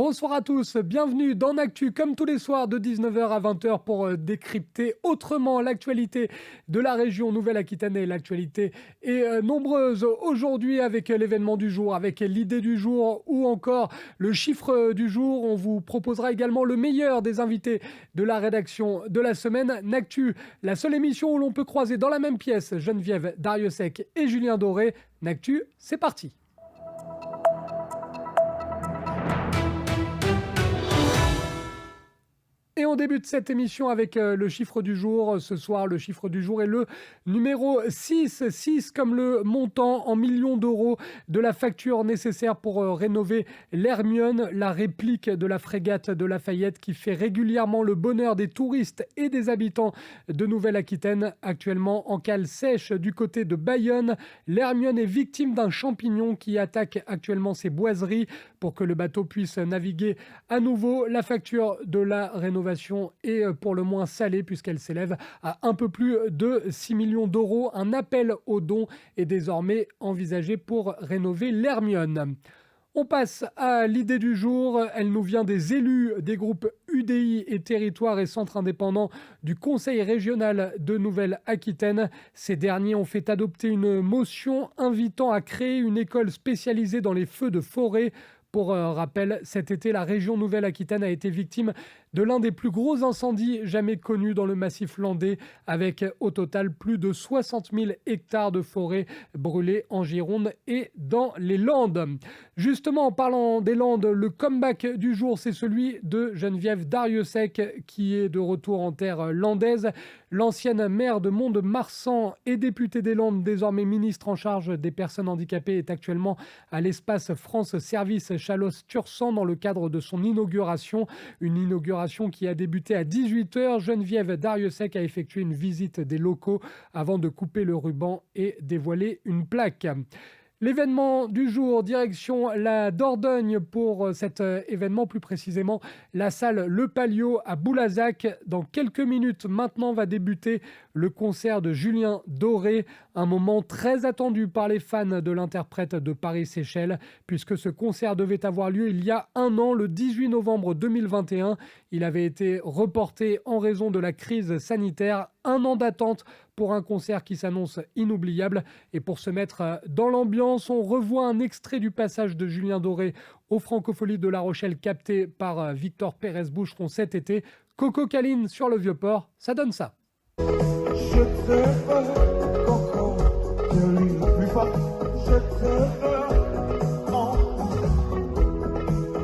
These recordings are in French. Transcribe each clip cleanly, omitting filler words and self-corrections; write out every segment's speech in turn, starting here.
Bonsoir à tous, bienvenue dans Actu comme tous les soirs de 19h à 20h pour décrypter autrement l'actualité de la région Nouvelle-Aquitaine et l'actualité est nombreuse aujourd'hui avec l'événement du jour, avec l'idée du jour ou encore le chiffre du jour. On vous proposera également le meilleur des invités de la rédaction de la semaine. N'Actu, la seule émission où l'on peut croiser dans la même pièce Geneviève Dariussec et Julien Doré. N'Actu, c'est parti. Et on débute cette émission avec le chiffre du jour. Ce soir, le chiffre du jour est le numéro 6. 6 comme le montant en millions d'euros de la facture nécessaire pour rénover l'Hermione, la réplique de la frégate de Lafayette qui fait régulièrement le bonheur des touristes et des habitants de Nouvelle-Aquitaine. Actuellement en cale sèche du côté de Bayonne, l'Hermione est victime d'un champignon qui attaque actuellement ses boiseries. Pour que le bateau puisse naviguer à nouveau, la facture de la rénovation est pour le moins salée puisqu'elle s'élève à un peu plus de 6 millions d'euros. Un appel aux dons est désormais envisagé pour rénover l'Hermione. On passe à l'idée du jour. Elle nous vient des élus des groupes UDI et Territoire et Centre indépendant du Conseil régional de Nouvelle-Aquitaine. Ces derniers ont fait adopter une motion invitant à créer une école spécialisée dans les feux de forêt. Pour rappel, cet été, la région Nouvelle-Aquitaine a été victime de l'un des plus gros incendies jamais connus dans le massif landais, avec au total plus de 60 000 hectares de forêt brûlés en Gironde et dans les Landes. Justement, en parlant des Landes, le comeback du jour, c'est celui de Geneviève Dariussec, qui est de retour en terre landaise. L'ancienne maire de Mont-de-Marsan et députée des Landes, désormais ministre en charge des personnes handicapées, est actuellement à l'espace France Service Chalosse-Tursan dans le cadre de son inauguration. Une inauguration qui a débuté à 18h. Geneviève Dariussec a effectué une visite des locaux avant de couper le ruban et dévoiler une plaque. L'événement du jour, direction la Dordogne pour cet événement, plus précisément la salle Le Palio à Boulazac. Dans quelques minutes maintenant va débuter le concert de Julien Doré, un moment très attendu par les fans de l'interprète de Paris-Séchelles, puisque ce concert devait avoir lieu il y a un an, le 18 novembre 2021. Il avait été reporté en raison de la crise sanitaire. Un an d'attente pour un concert qui s'annonce inoubliable. Et pour se mettre dans l'ambiance, on revoit un extrait du passage de Julien Doré aux Francopholies de La Rochelle capté par Victor Pérez-Boucheron cet été. Coco Caline sur le Vieux-Port, ça donne ça. Je t'aime, Coco Caline, plus fort. Je t'aime,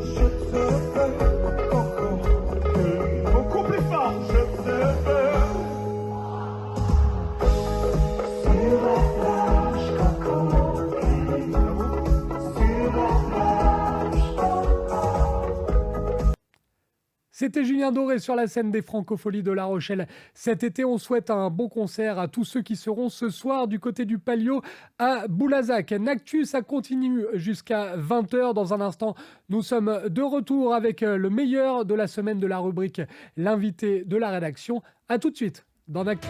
je t'aime, Coco Caline, beaucoup plus fort. Je t'aime. C'était Julien Doré sur la scène des Francopholies de La Rochelle. Cet été, on souhaite un bon concert à tous ceux qui seront ce soir du côté du Palio à Boulazac. N'Actu, ça continue jusqu'à 20h. Dans un instant, nous sommes de retour avec le meilleur de la semaine de la rubrique L'invité de la rédaction. À tout de suite dans N'Actu.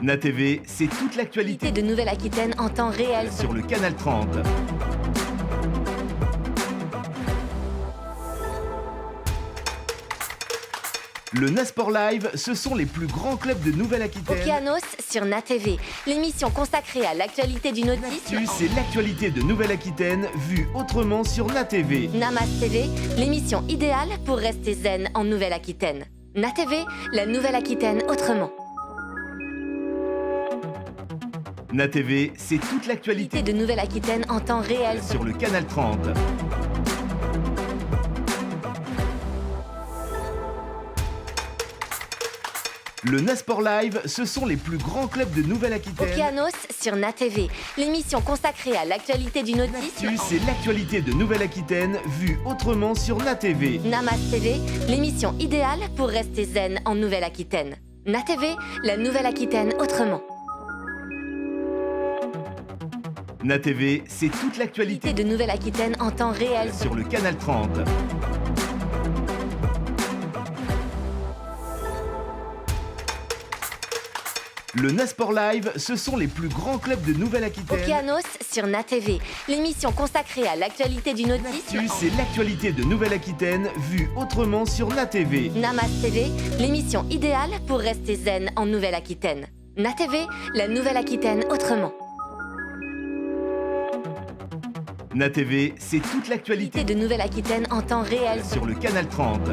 NATV, c'est toute l'actualité de Nouvelle-Aquitaine en temps réel sur le canal 30. Le Nasport Live, ce sont les plus grands clubs de Nouvelle-Aquitaine. Okeanos sur NATV, l'émission consacrée à l'actualité du nautisme. L'actu, c'est l'actualité de Nouvelle-Aquitaine vue autrement sur NATV. Namas TV, l'émission idéale pour rester zen en Nouvelle-Aquitaine. NATV, la Nouvelle-Aquitaine autrement. NATV, c'est toute l'actualité de Nouvelle-Aquitaine en temps réel sur le canal 30. Le Nasport Live, ce sont les plus grands clubs de Nouvelle-Aquitaine. Okeanos sur NATV, l'émission consacrée à l'actualité du nautisme. L'actu, c'est l'actualité de Nouvelle-Aquitaine vue autrement sur NATV. Namas TV, l'émission idéale pour rester zen en Nouvelle-Aquitaine. NATV, la Nouvelle-Aquitaine autrement. NATV, c'est toute l'actualité de Nouvelle-Aquitaine en temps réel sur le canal 30. Le Nasport Live, ce sont les plus grands clubs de Nouvelle-Aquitaine. Okeanos sur NATV, l'émission consacrée à l'actualité du nautisme. L'actu, c'est l'actualité de Nouvelle-Aquitaine vue autrement sur NATV. Namas TV, l'émission idéale pour rester zen en Nouvelle-Aquitaine. NATV, la Nouvelle-Aquitaine autrement. NATV, c'est toute l'actualité De Nouvelle-Aquitaine en temps réel. sur le canal 30.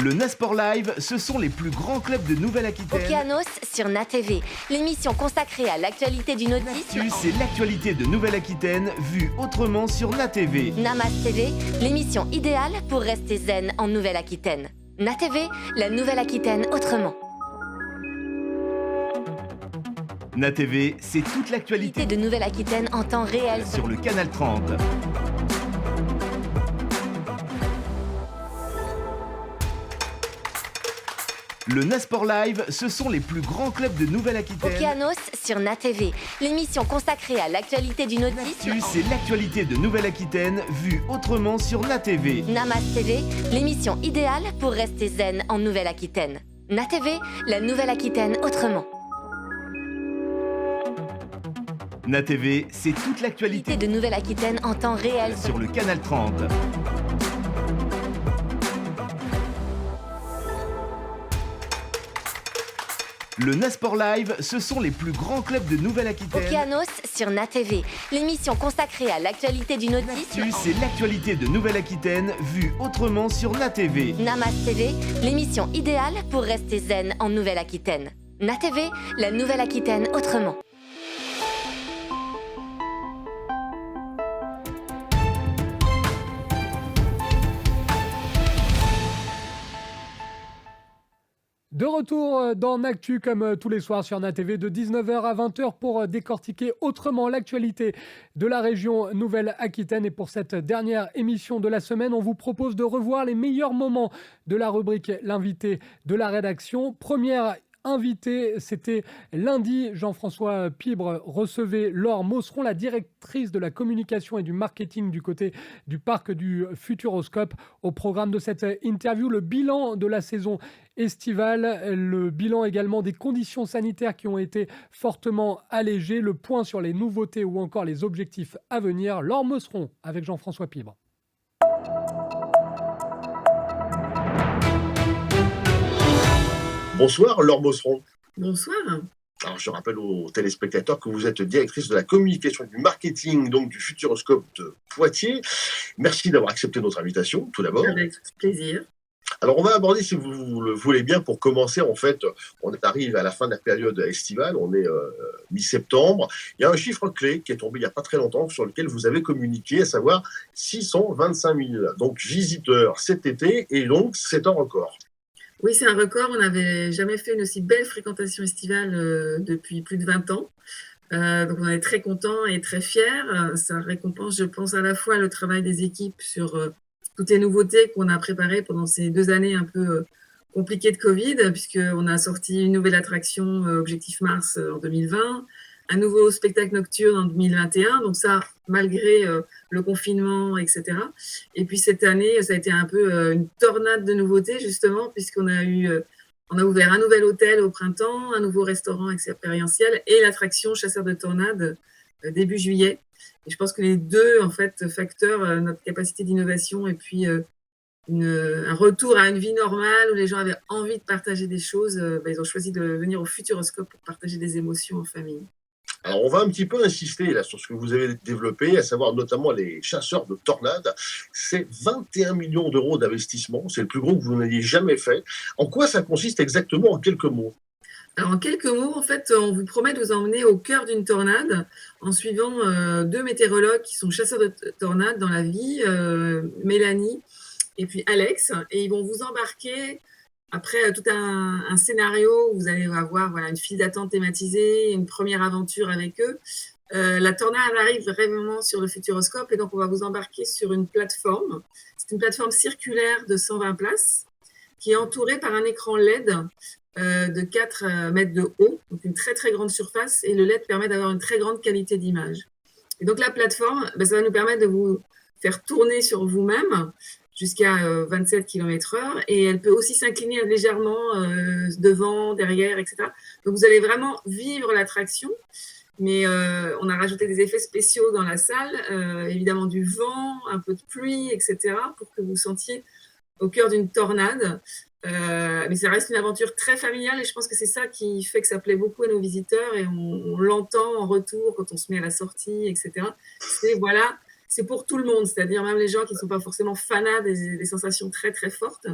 Le Nasport Live, ce sont les plus grands clubs de Nouvelle-Aquitaine. Okeanos sur NATV, l'émission consacrée à l'actualité du nautisme. L'actu, c'est l'actualité de Nouvelle-Aquitaine vue autrement sur NATV. Namas TV, l'émission idéale pour rester zen en Nouvelle-Aquitaine. NATV, la Nouvelle-Aquitaine autrement. NATV, c'est toute l'actualité De Nouvelle-Aquitaine en temps réel. sur le canal 30. Le Nasport Live, ce sont les plus grands clubs de Nouvelle-Aquitaine. Okeanos sur NATV, l'émission consacrée à l'actualité du nautisme. L'actu, c'est l'actualité de Nouvelle-Aquitaine vue autrement sur NATV. Namas TV, l'émission idéale pour rester zen en Nouvelle-Aquitaine. NATV, la Nouvelle-Aquitaine autrement. NATV, c'est toute l'actualité De Nouvelle-Aquitaine en temps réel. sur le canal 30. Le Nasport Live, ce sont les plus grands clubs de Nouvelle-Aquitaine. Okeanos sur NATV, l'émission consacrée à l'actualité du nautisme. L'actu, c'est l'actualité de Nouvelle-Aquitaine vue autrement sur NATV. Namas TV, l'émission idéale pour rester zen en Nouvelle-Aquitaine. NATV, la Nouvelle-Aquitaine autrement. De retour dans Actu comme tous les soirs sur NATV de 19h à 20h pour décortiquer autrement l'actualité de la région Nouvelle-Aquitaine. Et pour cette dernière émission de la semaine, on vous propose de revoir les meilleurs moments de la rubrique L'invité de la rédaction. Première invité, c'était lundi. Jean-François Pibre recevait Laure Mosseron, la directrice de la communication et du marketing du côté du parc du Futuroscope. Au programme de cette interview, le bilan de la saison estivale, le bilan également des conditions sanitaires qui ont été fortement allégées, le point sur les nouveautés ou encore les objectifs à venir. Laure Mosseron avec Jean-François Pibre. Bonsoir, Laure Mosseron. Bonsoir. Alors, je rappelle aux téléspectateurs que vous êtes directrice de la communication et du marketing donc du Futuroscope de Poitiers. Merci d'avoir accepté notre invitation, tout d'abord. Avec plaisir. Alors, on va aborder, si vous le voulez bien, pour commencer, en fait, on arrive à la fin de la période estivale, on est mi-septembre. Il y a un chiffre clé qui est tombé il n'y a pas très longtemps, sur lequel vous avez communiqué, à savoir 625 000 donc, visiteurs cet été, et donc c'est un record. Oui, c'est un record. On n'avait jamais fait une aussi belle fréquentation estivale depuis plus de 20 ans. Donc, on est très contents et très fiers. Ça récompense, je pense, à la fois le travail des équipes sur toutes les nouveautés qu'on a préparées pendant ces 2 années un peu compliquées de Covid, puisqu'on a sorti une nouvelle attraction Objectif Mars en 2020, un nouveau spectacle nocturne en 2021, donc ça, malgré le confinement, etc. Et puis cette année, ça a été un peu une tornade de nouveautés, justement, puisqu'on a ouvert un nouvel hôtel au printemps, un nouveau restaurant expérientiel et l'attraction Chasseurs de tornades début juillet. Et je pense que les deux, en fait, facteurs, notre capacité d'innovation et puis un retour à une vie normale où les gens avaient envie de partager des choses, ils ont choisi de venir au Futuroscope pour partager des émotions en famille. Alors, on va un petit peu insister là sur ce que vous avez développé, à savoir notamment les chasseurs de tornades. C'est 21 millions d'euros d'investissement. C'est le plus gros que vous n'ayez jamais fait. En quoi ça consiste exactement, en quelques mots ? Alors, en quelques mots, en fait, on vous promet de vous emmener au cœur d'une tornade en suivant 2 météorologues qui sont chasseurs de tornades dans la vie, Mélanie et puis Alex. Et ils vont vous embarquer après tout un scénario où vous allez avoir une file d'attente thématisée, une première aventure avec eux. La tornade arrive vraiment sur le Futuroscope et donc on va vous embarquer sur une plateforme. C'est une plateforme circulaire de 120 places qui est entourée par un écran LED de 4 mètres de haut, donc une très très grande surface, et le LED permet d'avoir une très grande qualité d'image. Et donc la plateforme, ça va nous permettre de vous faire tourner sur vous-même jusqu'à 27 km/h, et elle peut aussi s'incliner légèrement devant, derrière, etc. Donc vous allez vraiment vivre l'attraction, mais on a rajouté des effets spéciaux dans la salle, évidemment du vent, un peu de pluie, etc., pour que vous vous sentiez au cœur d'une tornade. Mais ça reste une aventure très familiale, et je pense que c'est ça qui fait que ça plaît beaucoup à nos visiteurs, et on l'entend en retour quand on se met à la sortie, etc. C'est pour tout le monde, c'est-à-dire même les gens qui ne sont pas forcément fanats des sensations très très fortes.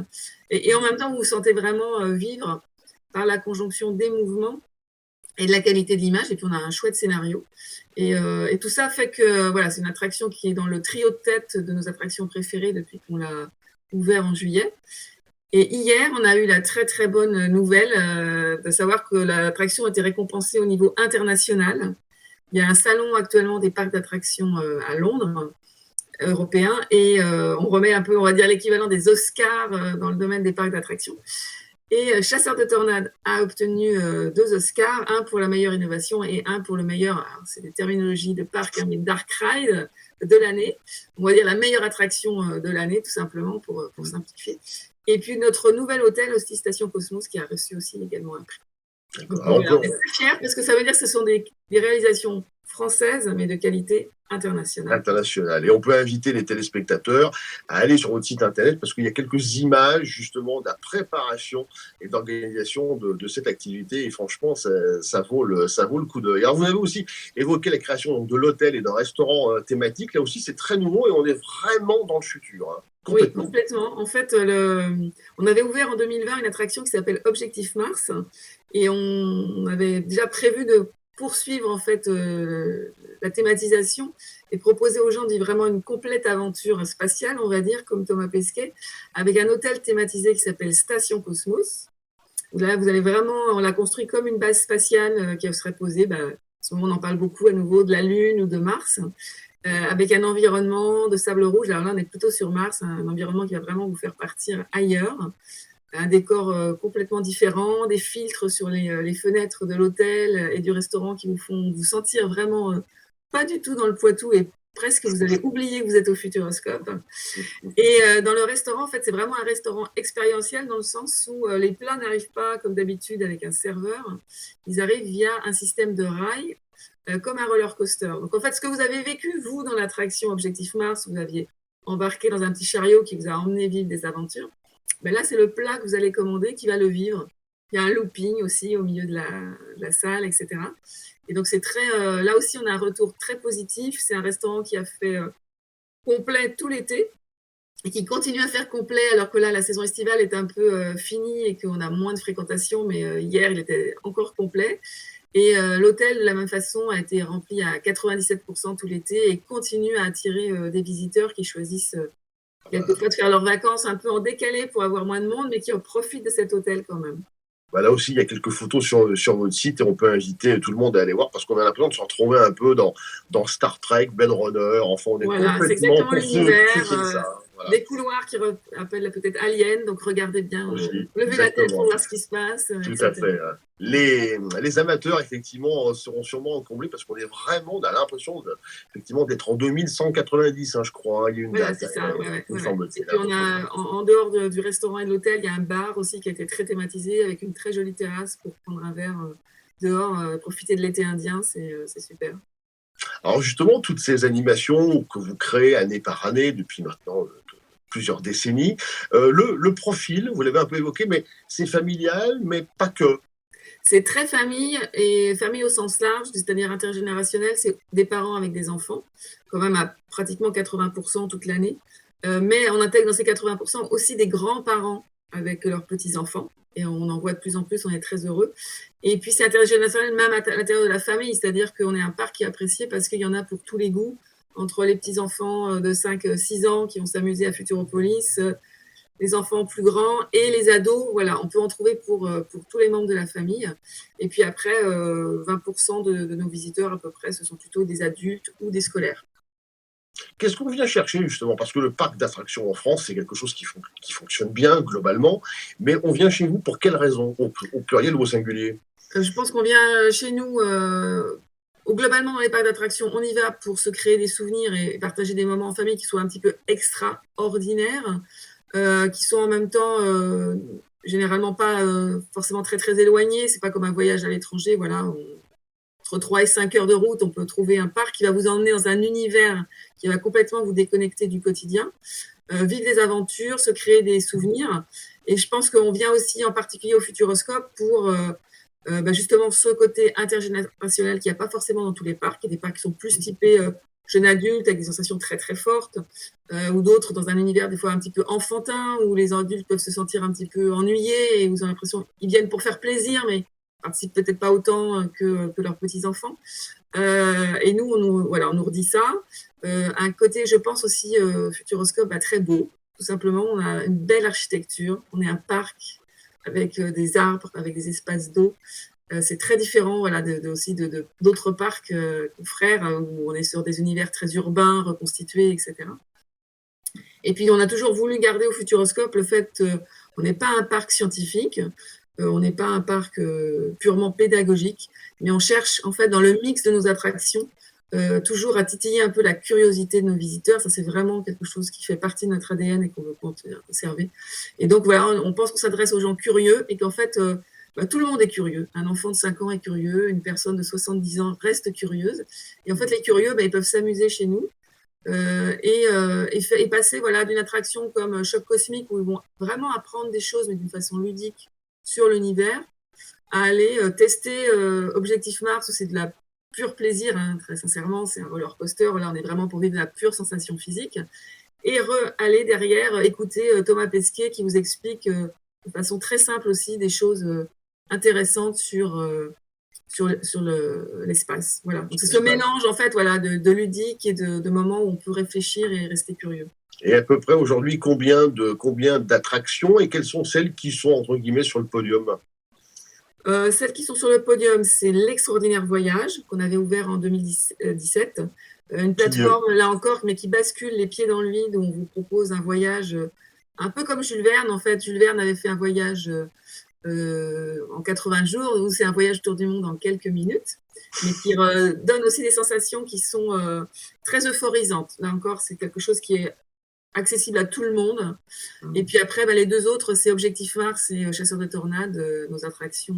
Et en même temps, vous vous sentez vraiment vivre par la conjonction des mouvements et de la qualité de l'image, et puis on a un chouette scénario. Et tout ça fait que voilà, c'est une attraction qui est dans le trio de tête de nos attractions préférées depuis qu'on l'a ouvert en juillet. Et hier, on a eu la très très bonne nouvelle de savoir que l'attraction a été récompensée au niveau international. Il y a un salon actuellement des parcs d'attractions à Londres, européen, et on remet un peu, on va dire, l'équivalent des Oscars dans le domaine des parcs d'attractions. Et Chasseurs de tornades a obtenu 2 Oscars, un pour la meilleure innovation et un pour le meilleur, c'est des terminologies de parc, mais Dark Ride de l'année. On va dire la meilleure attraction de l'année, tout simplement, pour simplifier. Et puis notre nouvel hôtel, aussi Station Cosmos, qui a reçu aussi également un prix. Donc, on est très fiers parce que ça veut dire que ce sont des réalisations françaises, mais de qualité internationale. Et on peut inviter les téléspectateurs à aller sur votre site internet, parce qu'il y a quelques images justement de la préparation et d'organisation de cette activité, et franchement ça vaut le coup d'œil. Alors vous avez aussi évoqué la création donc, de l'hôtel et d'un restaurant thématique. Là aussi c'est très nouveau et on est vraiment dans le futur. Hein. Oui, complètement. En fait, on avait ouvert en 2020 une attraction qui s'appelle Objectif Mars, et on avait déjà prévu de poursuivre en fait la thématisation et proposer aux gens de vivre vraiment une complète aventure spatiale, on va dire, comme Thomas Pesquet, avec un hôtel thématisé qui s'appelle Station Cosmos. Là, vous allez vraiment, on l'a construit comme une base spatiale qui serait posée, en ce moment on en parle beaucoup à nouveau, de la Lune ou de Mars, avec un environnement de sable rouge. Alors là, on est plutôt sur Mars, un environnement qui va vraiment vous faire partir ailleurs. Un décor complètement différent, des filtres sur les fenêtres de l'hôtel et du restaurant qui vous font vous sentir vraiment pas du tout dans le Poitou, et presque vous allez oublier que vous êtes au Futuroscope. Et dans le restaurant, en fait, c'est vraiment un restaurant expérientiel dans le sens où les plats n'arrivent pas comme d'habitude avec un serveur, ils arrivent via un système de rails comme un roller coaster. Donc en fait, ce que vous avez vécu, vous, dans l'attraction Objectif Mars, où vous aviez embarqué dans un petit chariot qui vous a emmené vivre des aventures, là, c'est le plat que vous allez commander qui va le vivre. Il y a un looping aussi au milieu de la salle, etc. Et donc, c'est très. Là aussi, on a un retour très positif. C'est un restaurant qui a fait complet tout l'été et qui continue à faire complet, alors que là, la saison estivale est un peu finie et qu'on a moins de fréquentation. Mais hier, il était encore complet. Et l'hôtel, de la même façon, a été rempli à 97% tout l'été et continue à attirer des visiteurs qui choisissent quelquefois de faire leurs vacances un peu en décalé pour avoir moins de monde, mais qui en profitent de cet hôtel quand même. Là aussi, il y a quelques photos sur votre site et on peut inviter tout le monde à aller voir, parce qu'on a l'impression de se retrouver un peu dans Star Trek, Blade Runner. Enfin, on est complètement c'est exactement l'univers. Voilà. Des couloirs qui rappellent peut-être Alien, donc regardez bien, levez la tête pour voir ce qui se passe. Tout etc. à fait. Les amateurs, effectivement, seront sûrement comblés, parce qu'on est vraiment, on a l'impression effectivement d'être en 2190, je crois. Hein. Il y a une date. C'est ça, semble-t-il. Et puis on a, en dehors du restaurant et de l'hôtel, il y a un bar aussi qui a été très thématisé, avec une très jolie terrasse pour prendre un verre dehors, profiter de l'été indien, c'est super. Alors justement, toutes ces animations que vous créez année par année depuis maintenant plusieurs décennies, le profil, vous l'avez un peu évoqué, mais c'est familial, mais pas que. C'est très famille, et famille au sens large, c'est-à-dire intergénérationnel, c'est des parents avec des enfants, quand même à pratiquement 80% toute l'année. Mais on intègre dans ces 80% aussi des grands-parents avec leurs petits-enfants. Et on en voit de plus en plus, on est très heureux. Et puis c'est intergénérationnel même à l'intérieur de la famille, c'est-à-dire qu'on est un parc qui est apprécié parce qu'il y en a pour tous les goûts, entre les petits-enfants de 5-6 ans qui vont s'amuser à Futuropolis, les enfants plus grands et les ados. Voilà, on peut en trouver pour tous les membres de la famille. Et puis après, 20% de nos visiteurs à peu près, ce sont plutôt des adultes ou des scolaires. Qu'est-ce qu'on vient chercher justement? Parce que le parc d'attractions en France, c'est quelque chose qui fonctionne bien globalement, mais on vient chez vous pour quelles raisons, au pluriel ou au singulier? Je pense qu'on vient chez nous globalement, dans les parcs d'attractions, on y va pour se créer des souvenirs et partager des moments en famille qui soient un petit peu extraordinaires, qui sont en même temps généralement pas forcément très très éloignés. C'est pas comme un voyage à l'étranger. Voilà, entre 3 et 5 heures de route, on peut trouver un parc qui va vous emmener dans un univers qui va complètement vous déconnecter du quotidien, vivre des aventures, se créer des souvenirs. Et je pense qu'on vient aussi en particulier au Futuroscope pour justement ce côté intergénérationnel qu'il n'y a pas forcément dans tous les parcs. Il y a des parcs qui sont plus typés jeunes adultes avec des sensations très très fortes, ou d'autres dans un univers des fois un petit peu enfantin où les adultes peuvent se sentir un petit peu ennuyés et vous avez l'impression qu'ils viennent pour faire plaisir mais participent peut-être pas autant que leurs petits-enfants. Et nous, on nous redit ça. Un côté, je pense aussi, Futuroscope, très beau. Tout simplement, on a une belle architecture. On est un parc avec des arbres, avec des espaces d'eau. C'est très différent aussi d'autres parcs confrères où on est sur des univers très urbains, reconstitués, etc. Et puis, on a toujours voulu garder au Futuroscope le fait qu'on n'est pas un parc scientifique, on n'est pas un parc purement pédagogique, mais on cherche, en fait, dans le mix de nos attractions, toujours à titiller un peu la curiosité de nos visiteurs. Ça, c'est vraiment quelque chose qui fait partie de notre ADN et qu'on veut conserver. Et donc, voilà, on pense qu'on s'adresse aux gens curieux et qu'en fait, tout le monde est curieux. Un enfant de 5 ans est curieux, une personne de 70 ans reste curieuse. Et en fait, les curieux, ils peuvent s'amuser chez nous et passer d'une attraction comme Choc Cosmique où ils vont vraiment apprendre des choses, mais d'une façon ludique sur l'univers, à aller tester Objectif Mars où c'est de la pur plaisir, très sincèrement, c'est un roller coaster. Là, on est vraiment pour vivre de la pure sensation physique. Et aller derrière écouter Thomas Pesquet qui vous explique de façon très simple aussi des choses intéressantes sur l'espace. Voilà. Donc, c'est ce mélange en fait, de ludique et de moments où on peut réfléchir et rester curieux. Et à peu près aujourd'hui, combien d'attractions et quelles sont celles qui sont entre guillemets sur le podium? Celles qui sont sur le podium, c'est l'Extraordinaire Voyage qu'on avait ouvert en 2017. Une plateforme, là encore, mais qui bascule les pieds dans le vide, où on vous propose un voyage un peu comme Jules Verne. En fait, Jules Verne avait fait un voyage en 80 jours, où c'est un voyage autour du monde en quelques minutes, mais qui donne aussi des sensations qui sont très euphorisantes. Là encore, c'est quelque chose qui est accessible à tout le monde. Et puis après, les deux autres, c'est Objectif Mars et Chasseur de Tornades, nos attractions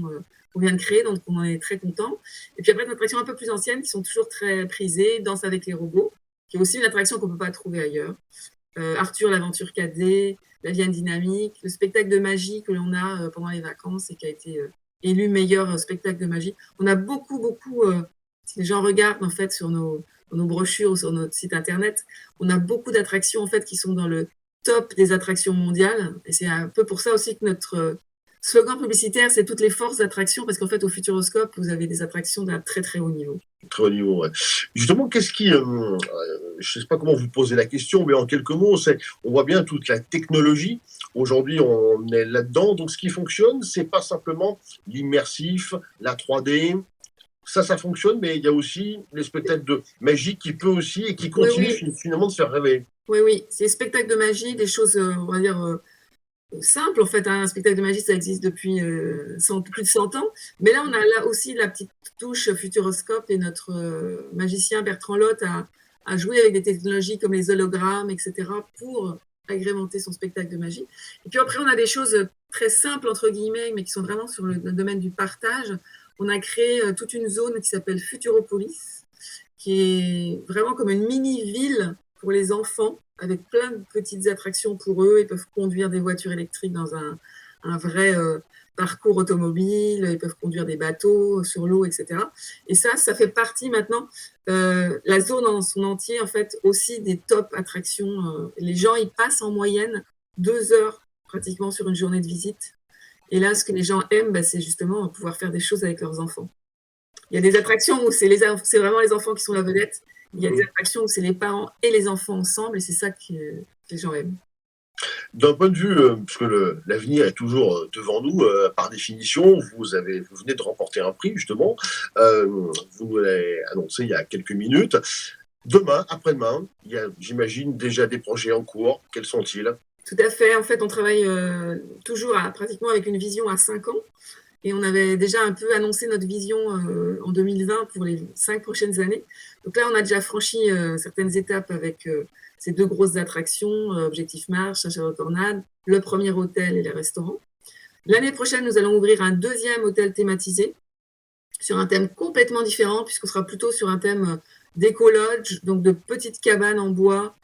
qu'on vient de créer, donc on en est très contents. Et puis après, des attractions un peu plus anciennes qui sont toujours très prisées, Danse avec les robots, qui est aussi une attraction qu'on ne peut pas trouver ailleurs. Arthur, l'aventure cadet, La Vienne dynamique, le spectacle de magie que l'on a pendant les vacances et qui a été élu meilleur spectacle de magie. On a beaucoup, si les gens regardent en fait sur nos brochures ou sur notre site internet, on a beaucoup d'attractions en fait qui sont dans le top des attractions mondiales. Et c'est un peu pour ça aussi que notre slogan publicitaire, c'est toutes les forces d'attraction, parce qu'en fait, au Futuroscope, vous avez des attractions d'un très très haut niveau. Très haut niveau, ouais. Justement, qu'est-ce qui... je ne sais pas comment vous poser la question, mais en quelques mots, on voit bien toute la technologie. Aujourd'hui, on est là-dedans. Donc, ce qui fonctionne, c'est pas simplement l'immersif, la 3D. Ça fonctionne, mais il y a aussi les spectacles de magie qui peut aussi et qui continuent finalement de se faire rêver. Oui, c'est les spectacles de magie, des choses, on va dire, simples. En fait, un spectacle de magie, ça existe depuis plus de 100 ans. Mais là, on a là aussi la petite touche Futuroscope et notre magicien Bertrand Lotte a joué avec des technologies comme les hologrammes, etc., pour agrémenter son spectacle de magie. Et puis après, on a des choses très simples, entre guillemets, mais qui sont vraiment sur le domaine du partage. On a créé toute une zone qui s'appelle Futuropolis, qui est vraiment comme une mini-ville pour les enfants, avec plein de petites attractions pour eux. Ils peuvent conduire des voitures électriques dans un vrai parcours automobile, ils peuvent conduire des bateaux sur l'eau, etc. Et ça fait partie maintenant, la zone en son entier, en fait, aussi des top attractions. Les gens, ils passent en moyenne 2 heures pratiquement sur une journée de visite. Et là, ce que les gens aiment, c'est justement pouvoir faire des choses avec leurs enfants. Il y a des attractions où c'est vraiment les enfants qui sont la vedette. Il y a des attractions où c'est les parents et les enfants ensemble, et c'est ça que les gens aiment. D'un point de vue, parce que l'avenir est toujours devant nous, par définition, vous venez de remporter un prix, justement. Vous nous l'avez annoncé il y a quelques minutes. Demain, après-demain, il y a, j'imagine, déjà des projets en cours. Quels sont-ils ? Tout à fait. En fait, on travaille toujours pratiquement avec une vision à 5 ans. Et on avait déjà un peu annoncé notre vision en 2020 pour les 5 prochaines années. Donc là, on a déjà franchi certaines étapes avec ces 2 grosses attractions, Objectif Mars, Chasseur de Tornades, le premier hôtel et les restaurants. L'année prochaine, nous allons ouvrir un 2e hôtel thématisé sur un thème complètement différent, puisqu'on sera plutôt sur un thème d'éco-lodge, donc de petites cabanes en bois.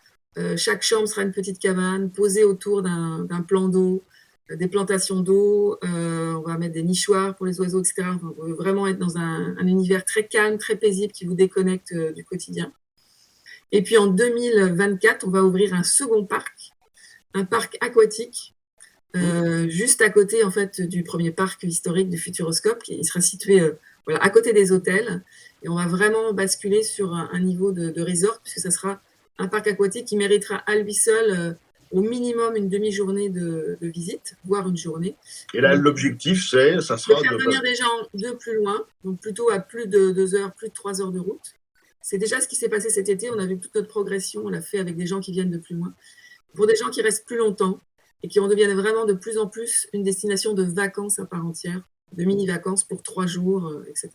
Chaque chambre sera une petite cabane posée autour d'un plan d'eau, des plantations d'eau, on va mettre des nichoirs pour les oiseaux, etc. On veut vraiment être dans un univers très calme, très paisible, qui vous déconnecte du quotidien. Et puis en 2024, on va ouvrir un second parc, un parc aquatique, juste à côté en fait du premier parc historique du Futuroscope, qui sera situé voilà, à côté des hôtels. Et on va vraiment basculer sur un niveau de resort, puisque ça sera un parc aquatique qui méritera à lui seul au minimum une demi-journée de visite, voire une journée. Et là, l'objectif, ça sera de faire venir des gens de plus loin, donc plutôt à plus de 2 heures, plus de 3 heures de route. C'est déjà ce qui s'est passé cet été. On a vu toute notre progression, on l'a fait avec des gens qui viennent de plus loin. Pour des gens qui restent plus longtemps et qui en deviennent vraiment de plus en plus une destination de vacances à part entière, de mini-vacances pour 3 jours, etc.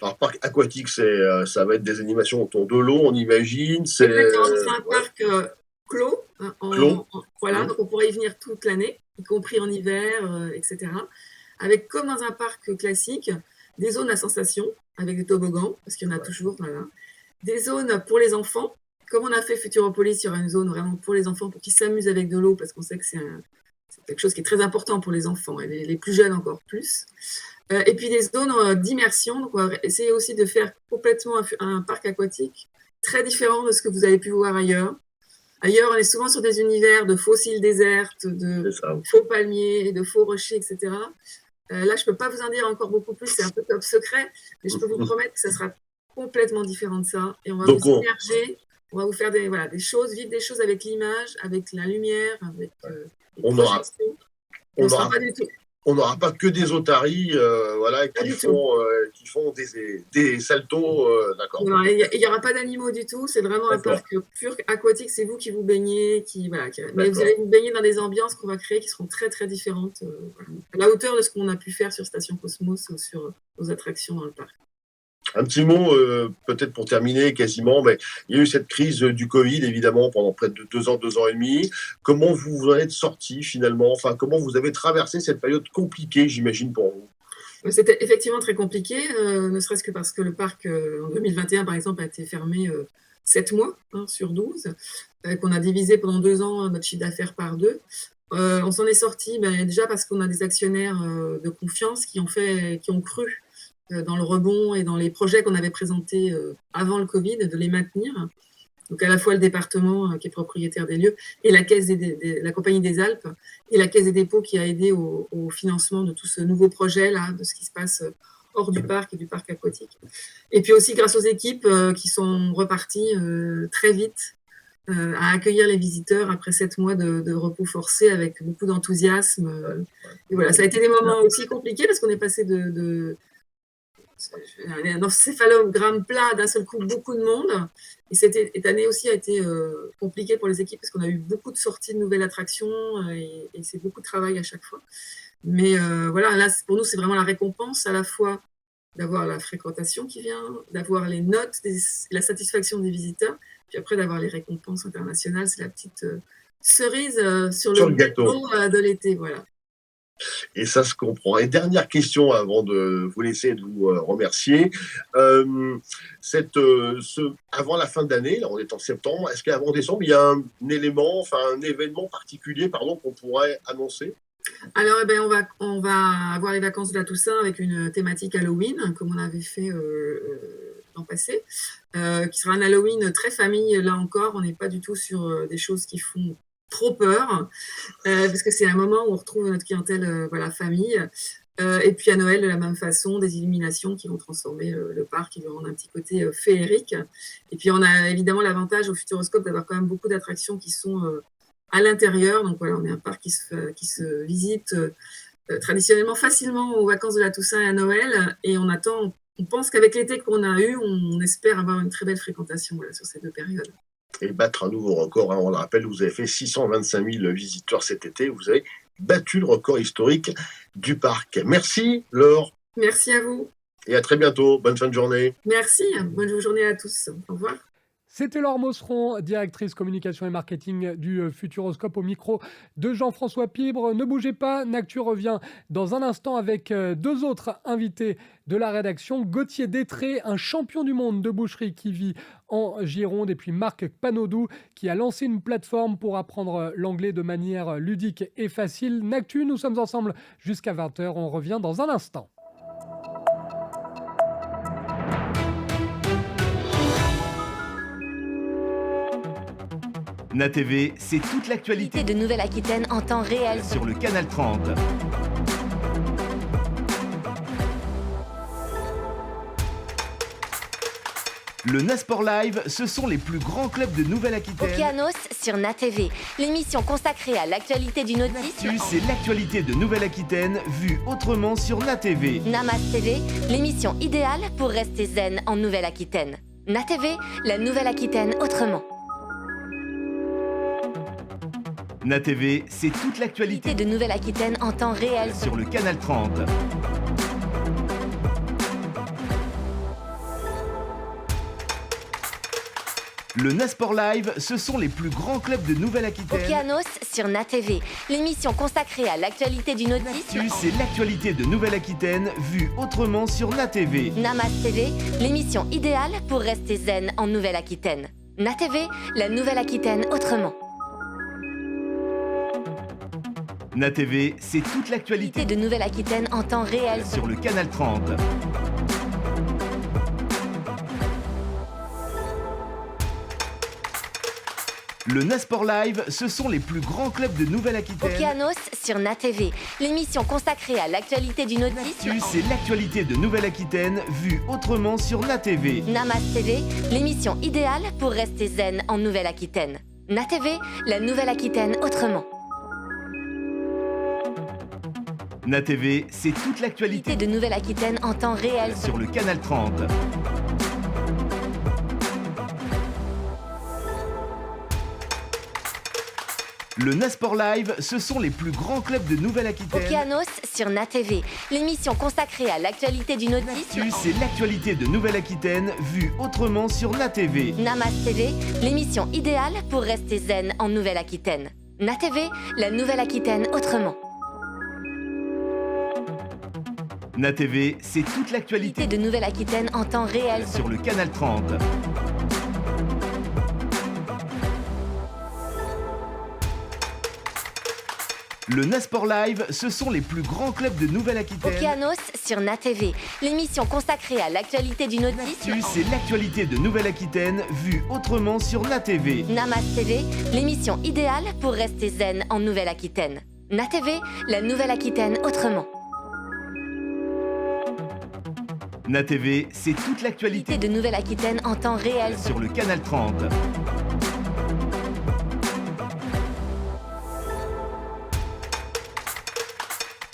Alors, parc aquatique, ça va être des animations autour de l'eau, on imagine. C'est un parc clos. Voilà, Mmh. donc on pourrait y venir toute l'année, y compris en hiver, etc. Avec, comme dans un parc classique, des zones à sensations, avec des toboggans, parce qu'il y en a toujours, voilà. Des zones pour les enfants. Comme on a fait Futuropolis, il y aura une zone vraiment pour les enfants, pour qu'ils s'amusent avec de l'eau, parce qu'on sait que c'est quelque chose qui est très important pour les enfants, et les plus jeunes encore plus. Et puis des zones d'immersion. Donc on va essayer aussi de faire complètement un parc aquatique très différent de ce que vous avez pu voir ailleurs. Ailleurs, on est souvent sur des univers de faux îles désertes, de faux palmiers, de faux rochers, etc. Là, je ne peux pas vous en dire encore beaucoup plus, c'est un peu top secret, mais je peux vous promettre que ça sera complètement différent de ça. Et on va vous immerger, on va vous faire des choses, vivre des choses avec l'image, avec la lumière, avec les projections. On n'aura pas que des otaries voilà, qui font des saltos. D'accord. Il n'y aura pas d'animaux du tout. C'est vraiment un parc pur aquatique. C'est vous qui vous baignez. Mais vous allez vous baigner dans des ambiances qu'on va créer qui seront très, très différentes. À la hauteur de ce qu'on a pu faire sur Station Cosmos ou sur nos attractions dans le parc. Un petit mot, peut-être pour terminer quasiment, mais il y a eu cette crise du Covid, évidemment, pendant près de 2 ans, 2 ans et demi. Comment vous en êtes sortis finalement? Enfin, comment vous avez traversé cette période compliquée, j'imagine, pour vous? C'était effectivement très compliqué, ne serait-ce que parce que le parc, en 2021, par exemple, a été fermé 7 mois sur 12, qu'on a divisé pendant 2 ans notre chiffre d'affaires par 2. On s'en est sorti déjà parce qu'on a des actionnaires de confiance qui ont cru dans le rebond et dans les projets qu'on avait présentés avant le Covid, de les maintenir. Donc à la fois le département qui est propriétaire des lieux et la caisse la Compagnie des Alpes et la Caisse des dépôts qui a aidé au financement de tout ce nouveau projet là, de ce qui se passe hors du parc et du parc aquatique. Et puis aussi grâce aux équipes qui sont reparties très vite à accueillir les visiteurs après 7 mois de repos forcé avec beaucoup d'enthousiasme. Et voilà, ça a été des moments aussi compliqués parce qu'on est passé un encéphalogramme plat d'un seul coup, beaucoup de monde. Et cette année aussi a été compliquée pour les équipes parce qu'on a eu beaucoup de sorties de nouvelles attractions et c'est beaucoup de travail à chaque fois. Mais voilà, là, pour nous, c'est vraiment la récompense à la fois d'avoir la fréquentation qui vient, d'avoir les notes, la satisfaction des visiteurs, puis après d'avoir les récompenses internationales. C'est la petite cerise sur le gâteau de l'été, voilà. Et ça se comprend. Et dernière question avant de vous laisser et de vous remercier. Avant la fin de l'année, là on est en septembre, est-ce qu'avant décembre, il y a un événement particulier qu'on pourrait annoncer? Alors, on va avoir les vacances de la Toussaint avec une thématique Halloween, comme on avait fait l'an passé, qui sera un Halloween très famille. Là encore, on n'est pas du tout sur des choses qui font trop peur, parce que c'est un moment où on retrouve notre clientèle famille. Et puis à Noël, de la même façon, des illuminations qui vont transformer le parc et lui rendre un petit côté féerique. Et puis on a évidemment l'avantage au Futuroscope d'avoir quand même beaucoup d'attractions qui sont à l'intérieur. Donc voilà, on est un parc qui se visite traditionnellement facilement aux vacances de la Toussaint et à Noël. Et on pense qu'avec l'été qu'on a eu, on espère avoir une très belle fréquentation sur ces 2 périodes. Et battre un nouveau record, on le rappelle, vous avez fait 625 000 visiteurs cet été, vous avez battu le record historique du parc. Merci Laure Merci à vous. et à très bientôt. Bonne fin de journée. Merci. Bonne journée à tous. Au revoir. C'était Laure Mosseron, directrice communication et marketing du Futuroscope au micro de Jean-François Pibre. Ne bougez pas, Nactu revient dans un instant avec deux autres invités de la rédaction. Gauthier Détré, un champion du monde de boucherie qui vit en Gironde, et puis Marc Panodou qui a lancé une plateforme pour apprendre l'anglais de manière ludique et facile. Nactu, nous sommes ensemble jusqu'à 20h, on revient dans un instant. NATV, c'est toute l'actualité de Nouvelle-Aquitaine en temps réel. sur le canal 30. Le Nasport Live, ce sont les plus grands clubs de Nouvelle-Aquitaine. Okeanos sur NATV, l'émission consacrée à l'actualité du nautisme. C'est l'actualité de Nouvelle-Aquitaine vue autrement sur NATV. Namas TV, l'émission idéale pour rester zen en Nouvelle-Aquitaine. NATV, la Nouvelle-Aquitaine autrement. NATV, c'est toute l'actualité De Nouvelle-Aquitaine en temps réel. sur le canal 30. Le Nasport Live, ce sont les plus grands clubs de Nouvelle-Aquitaine. Okeanos sur NATV, l'émission consacrée à l'actualité du nautisme. C'est l'actualité de Nouvelle-Aquitaine vue autrement sur NATV. Namas TV, l'émission idéale pour rester zen en Nouvelle-Aquitaine. NATV, la Nouvelle-Aquitaine autrement. NATV, c'est toute l'actualité De Nouvelle-Aquitaine en temps réel. sur le canal 30. Le Nasport Live, ce sont les plus grands clubs de Nouvelle-Aquitaine. Okeanos sur NATV, l'émission consacrée à l'actualité du nautisme. C'est l'actualité de Nouvelle-Aquitaine vue autrement sur NATV. Namas TV, l'émission idéale pour rester zen en Nouvelle-Aquitaine. NATV, la Nouvelle-Aquitaine autrement. NATV, c'est toute l'actualité De Nouvelle-Aquitaine en temps réel. sur le canal 30. Le Nasport Live, ce sont les plus grands clubs de Nouvelle-Aquitaine. Okeanos sur NATV, l'émission consacrée à l'actualité du nautisme. C'est l'actualité de Nouvelle-Aquitaine vue autrement sur NATV. Namas TV, l'émission idéale pour rester zen en Nouvelle-Aquitaine. NATV, la Nouvelle-Aquitaine autrement. NATV, c'est toute l'actualité De Nouvelle-Aquitaine en temps réel. sur le canal 30. Le Nasport Live, ce sont les plus grands clubs de Nouvelle-Aquitaine. Okeanos sur NATV, l'émission consacrée à l'actualité du nautisme. C'est l'actualité de Nouvelle-Aquitaine vue autrement sur NATV. Namas TV, l'émission idéale pour rester zen en Nouvelle-Aquitaine. NATV, la Nouvelle-Aquitaine autrement. NATV, c'est toute l'actualité De Nouvelle-Aquitaine en temps réel. sur le canal 30.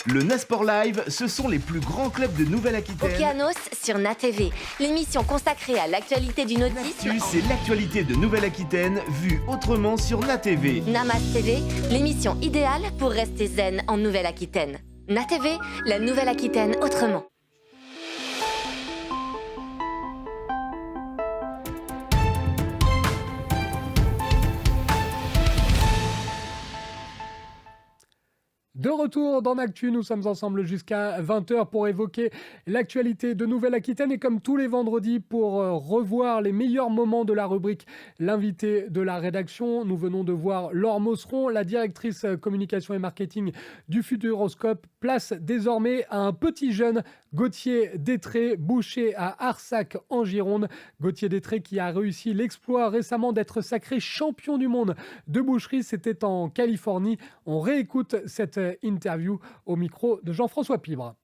Le Nasport Live, ce sont les plus grands clubs de Nouvelle-Aquitaine. Okeanos sur NATV, l'émission consacrée à l'actualité du nautisme. C'est l'actualité de Nouvelle-Aquitaine vue autrement sur NATV. Namas TV, l'émission idéale pour rester zen en Nouvelle-Aquitaine. NATV, la Nouvelle-Aquitaine autrement. De retour dans Actu, nous sommes ensemble jusqu'à 20h pour évoquer l'actualité de Nouvelle-Aquitaine et comme tous les vendredis pour revoir les meilleurs moments de la rubrique L'invité de la rédaction. Nous venons de voir Laure Mosseron, la directrice communication et marketing du Futuroscope, place désormais à un petit jeune, Gauthier Détré, boucher à Arsac en Gironde. Gauthier Détré qui a réussi l'exploit récemment d'être sacré champion du monde de boucherie, c'était en Californie. On réécoute cette interview au micro de Jean-François Pibre.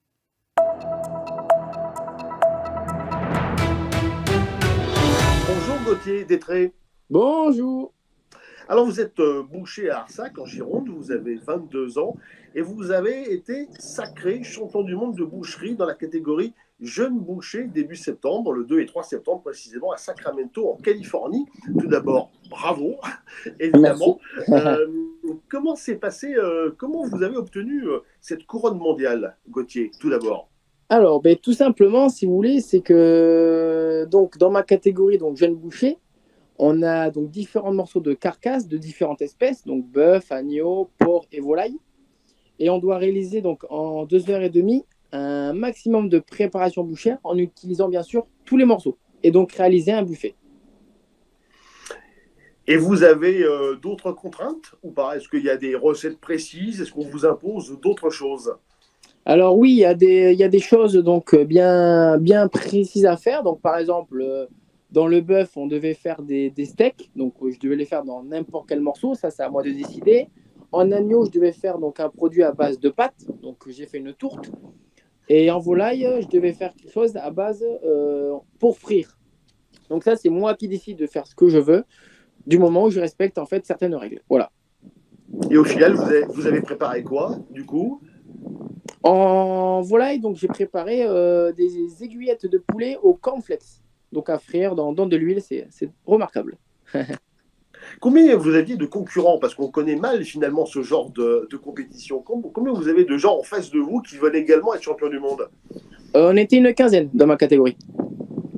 Bonjour Gauthier Détré. Bonjour. Alors vous êtes boucher à Arsac en Gironde, vous avez 22 ans et vous avez été sacré champion du monde de boucherie dans la catégorie Jeune Boucher début septembre, le 2 et 3 septembre précisément, à Sacramento, en Californie. Tout d'abord, bravo, évidemment. Comment s'est passé, comment vous avez obtenu cette couronne mondiale, Gauthier, tout d'abord? Alors, ben, tout simplement, si vous voulez, c'est que donc, dans ma catégorie, donc jeune boucher, on a donc différents morceaux de carcasse de différentes espèces, donc bœuf, agneau, porc et volaille. Et on doit réaliser donc en 2 heures et demie un maximum de préparation bouchère en utilisant bien sûr tous les morceaux. Et donc réaliser un buffet. Et vous avez d'autres contraintes ou pas? Est-ce qu'il y a des recettes précises? Est-ce qu'on vous impose d'autres choses? Alors oui, il y a des choses donc bien précises à faire. Donc par exemple, dans le bœuf, on devait faire des steaks. Donc je devais les faire dans n'importe quel morceau. Ça, c'est à moi de décider. En agneau, je devais faire donc un produit à base de pâte. Donc j'ai fait une tourte. Et en volaille, je devais faire quelque chose à base pour frire. Donc ça, c'est moi qui décide de faire ce que je veux, du moment où je respecte en fait certaines règles. Voilà. Et au final, vous avez préparé quoi, du coup? En volaille, donc j'ai préparé des aiguillettes de poulet au cornflakes. Donc à frire dans de l'huile, c'est remarquable. Combien vous aviez de concurrents? Parce qu'on connaît mal finalement ce genre de compétition. Combien vous avez de gens en face de vous qui veulent également être champion du monde? On était une quinzaine dans ma catégorie.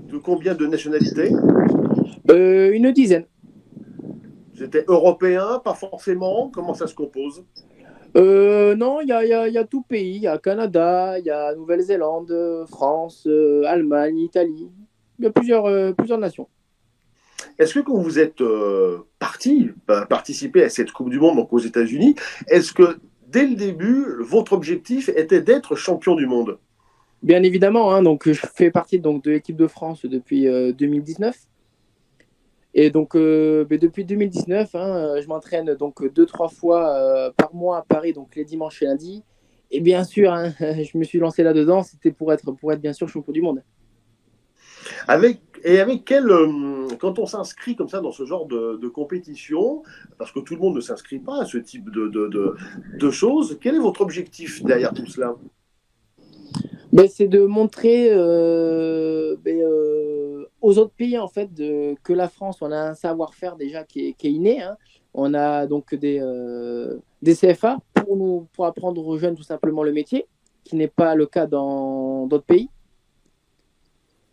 De combien de nationalités? Une dizaine. C'était européen, pas forcément? Comment ça se compose? Non, il y a tout pays. Il y a Canada, il y a Nouvelle-Zélande, France, Allemagne, Italie. Il y a plusieurs nations. Est-ce que quand vous êtes participer à cette Coupe du Monde donc aux États-Unis, est-ce que dès le début, votre objectif était d'être champion du monde? Bien évidemment, hein, donc je fais partie donc, de l'équipe de France depuis 2019. Et donc depuis 2019, hein, je m'entraîne donc 2-3 fois par mois à Paris, donc les dimanches et lundis. Et bien sûr, hein, je me suis lancé là-dedans, c'était pour être bien sûr champion du monde. Avec quel, quand on s'inscrit comme ça dans ce genre de compétition, parce que tout le monde ne s'inscrit pas à ce type de choses, quel est votre objectif derrière tout cela? C'est de montrer aux autres pays en fait que la France, on a un savoir-faire déjà qui est inné. Hein. On a donc des CFA pour apprendre aux jeunes tout simplement le métier, qui n'est pas le cas dans d'autres pays.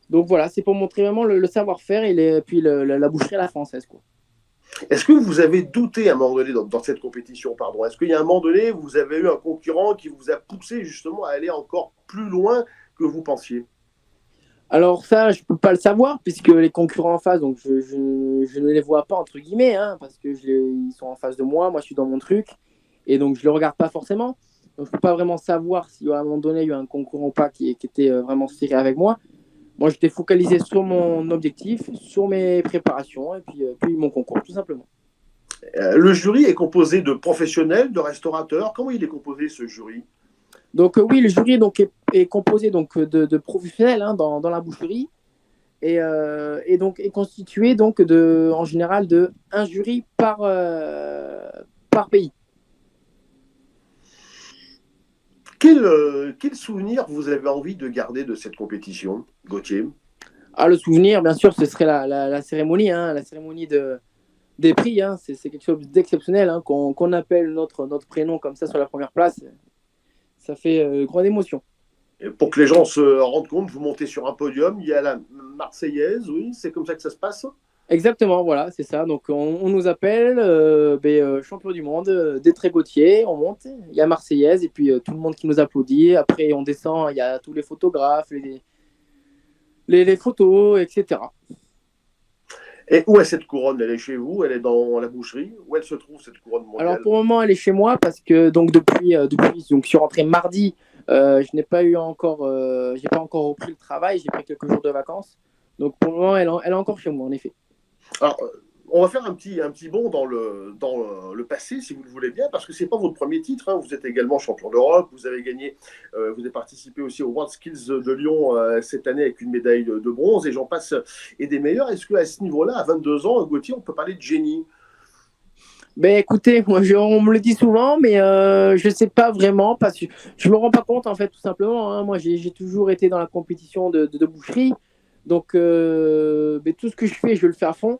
Donc voilà, c'est pour montrer vraiment le savoir-faire et puis la boucherie à la française, quoi. Est-ce que vous avez douté à un moment donné dans cette compétition, pardon? Est-ce qu'il y a un moment donné, vous avez eu un concurrent qui vous a poussé justement à aller encore plus loin que vous pensiez? Alors ça, je ne peux pas le savoir, puisque les concurrents en face, donc je ne les vois pas, entre guillemets, hein, parce qu'ils sont en face de moi, moi je suis dans mon truc, et donc je ne le regarde pas forcément. Donc je ne peux pas vraiment savoir si à un moment donné, il y a eu un concurrent ou pas qui était vraiment serré avec moi. Moi, j'étais focalisé sur mon objectif, sur mes préparations et puis mon concours, tout simplement. Le jury est composé de professionnels, de restaurateurs. Comment il est composé, ce jury? Donc oui, le jury donc, est composé donc, de professionnels hein, dans la boucherie et donc est constitué donc, en général de un jury par pays. Quel souvenir vous avez envie de garder de cette compétition, Gauthier? Le souvenir, bien sûr, ce serait la cérémonie, hein, la cérémonie des prix. Hein, c'est quelque chose d'exceptionnel, hein, qu'on appelle notre prénom comme ça sur la première place. Ça fait grande émotion. Et pour que les gens se rendent compte, vous montez sur un podium, il y a la Marseillaise, oui, c'est comme ça que ça se passe? Exactement, voilà, c'est ça. Donc on nous appelle champion du monde, Détré Gauthier, on monte, il y a Marseillaise et puis tout le monde qui nous applaudit. Après on descend, il y a tous les photographes, les photos, etc. Et où est cette couronne? Elle est chez vous? Elle est dans la boucherie? Où elle se trouve, cette couronne mondiale? Alors pour le moment, elle est chez moi parce que donc depuis donc, je suis rentré mardi, je n'ai pas encore repris le travail, j'ai pris quelques jours de vacances. Donc pour le moment, elle est encore chez moi, en effet. Alors, on va faire un petit bond dans le passé, si vous le voulez bien, parce que c'est pas votre premier titre. Hein. Vous êtes également champion d'Europe. Vous avez gagné, vous avez participé aussi au World Skills de Lyon cette année avec une médaille de bronze, et j'en passe et des meilleurs. Est-ce qu'à ce niveau-là, à 22 ans, Gauthier, on peut parler de génie? Ben écoutez, on me le dit souvent, mais je sais pas vraiment parce que je me rends pas compte en fait tout simplement, hein. Moi, j'ai toujours été dans la compétition de boucherie, donc ben, tout ce que je fais, je le fais à fond.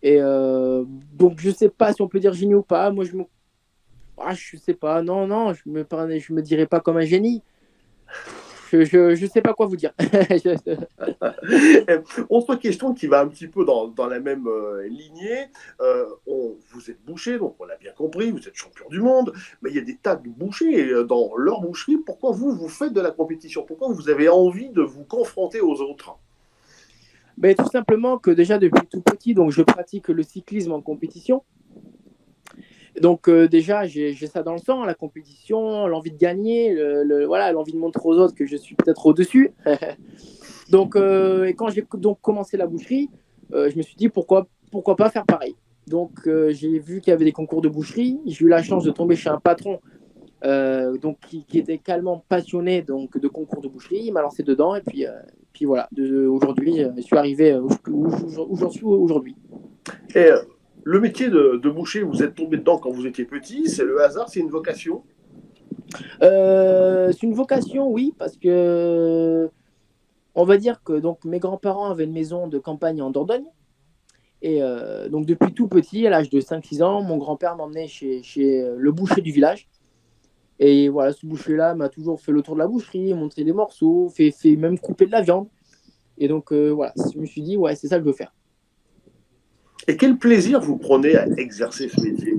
Et donc je sais pas si on peut dire génie ou pas. Moi, je sais pas. Non, non, je me dirais pas comme un génie. Je sais pas quoi vous dire. Autre question qui va un petit peu dans la même lignée. Vous êtes boucher, donc on l'a bien compris, vous êtes champion du monde, mais il y a des tas de bouchers dans leur boucherie. Pourquoi vous faites de la compétition? Pourquoi vous avez envie de vous confronter aux autres? Ben, tout simplement que déjà depuis tout petit, donc je pratique le cyclisme en compétition. Donc déjà, j'ai ça dans le sang, la compétition, l'envie de gagner, voilà, l'envie de montrer aux autres que je suis peut-être au-dessus. Donc, et quand j'ai donc commencé la boucherie, je me suis dit pourquoi pas faire pareil. Donc j'ai vu qu'il y avait des concours de boucherie. J'ai eu la chance de tomber chez un patron donc, qui était calmement passionné donc, de concours de boucherie. Il m'a lancé dedans et puis voilà, aujourd'hui, je suis arrivé où j'en suis aujourd'hui. Et le métier de boucher, vous êtes tombé dedans quand vous étiez petit, c'est le hasard, c'est une vocation? C'est une vocation, oui, parce que on va dire que donc, mes grands-parents avaient une maison de campagne en Dordogne. Et donc depuis tout petit, à l'âge de 5-6 ans, mon grand-père m'emmenait chez le boucher du village. Et voilà, ce boucher-là m'a toujours fait le tour de la boucherie, montré des morceaux, fait même couper de la viande. Et donc voilà, je me suis dit, ouais, c'est ça que je veux faire. Et quel plaisir vous prenez à exercer ce métier?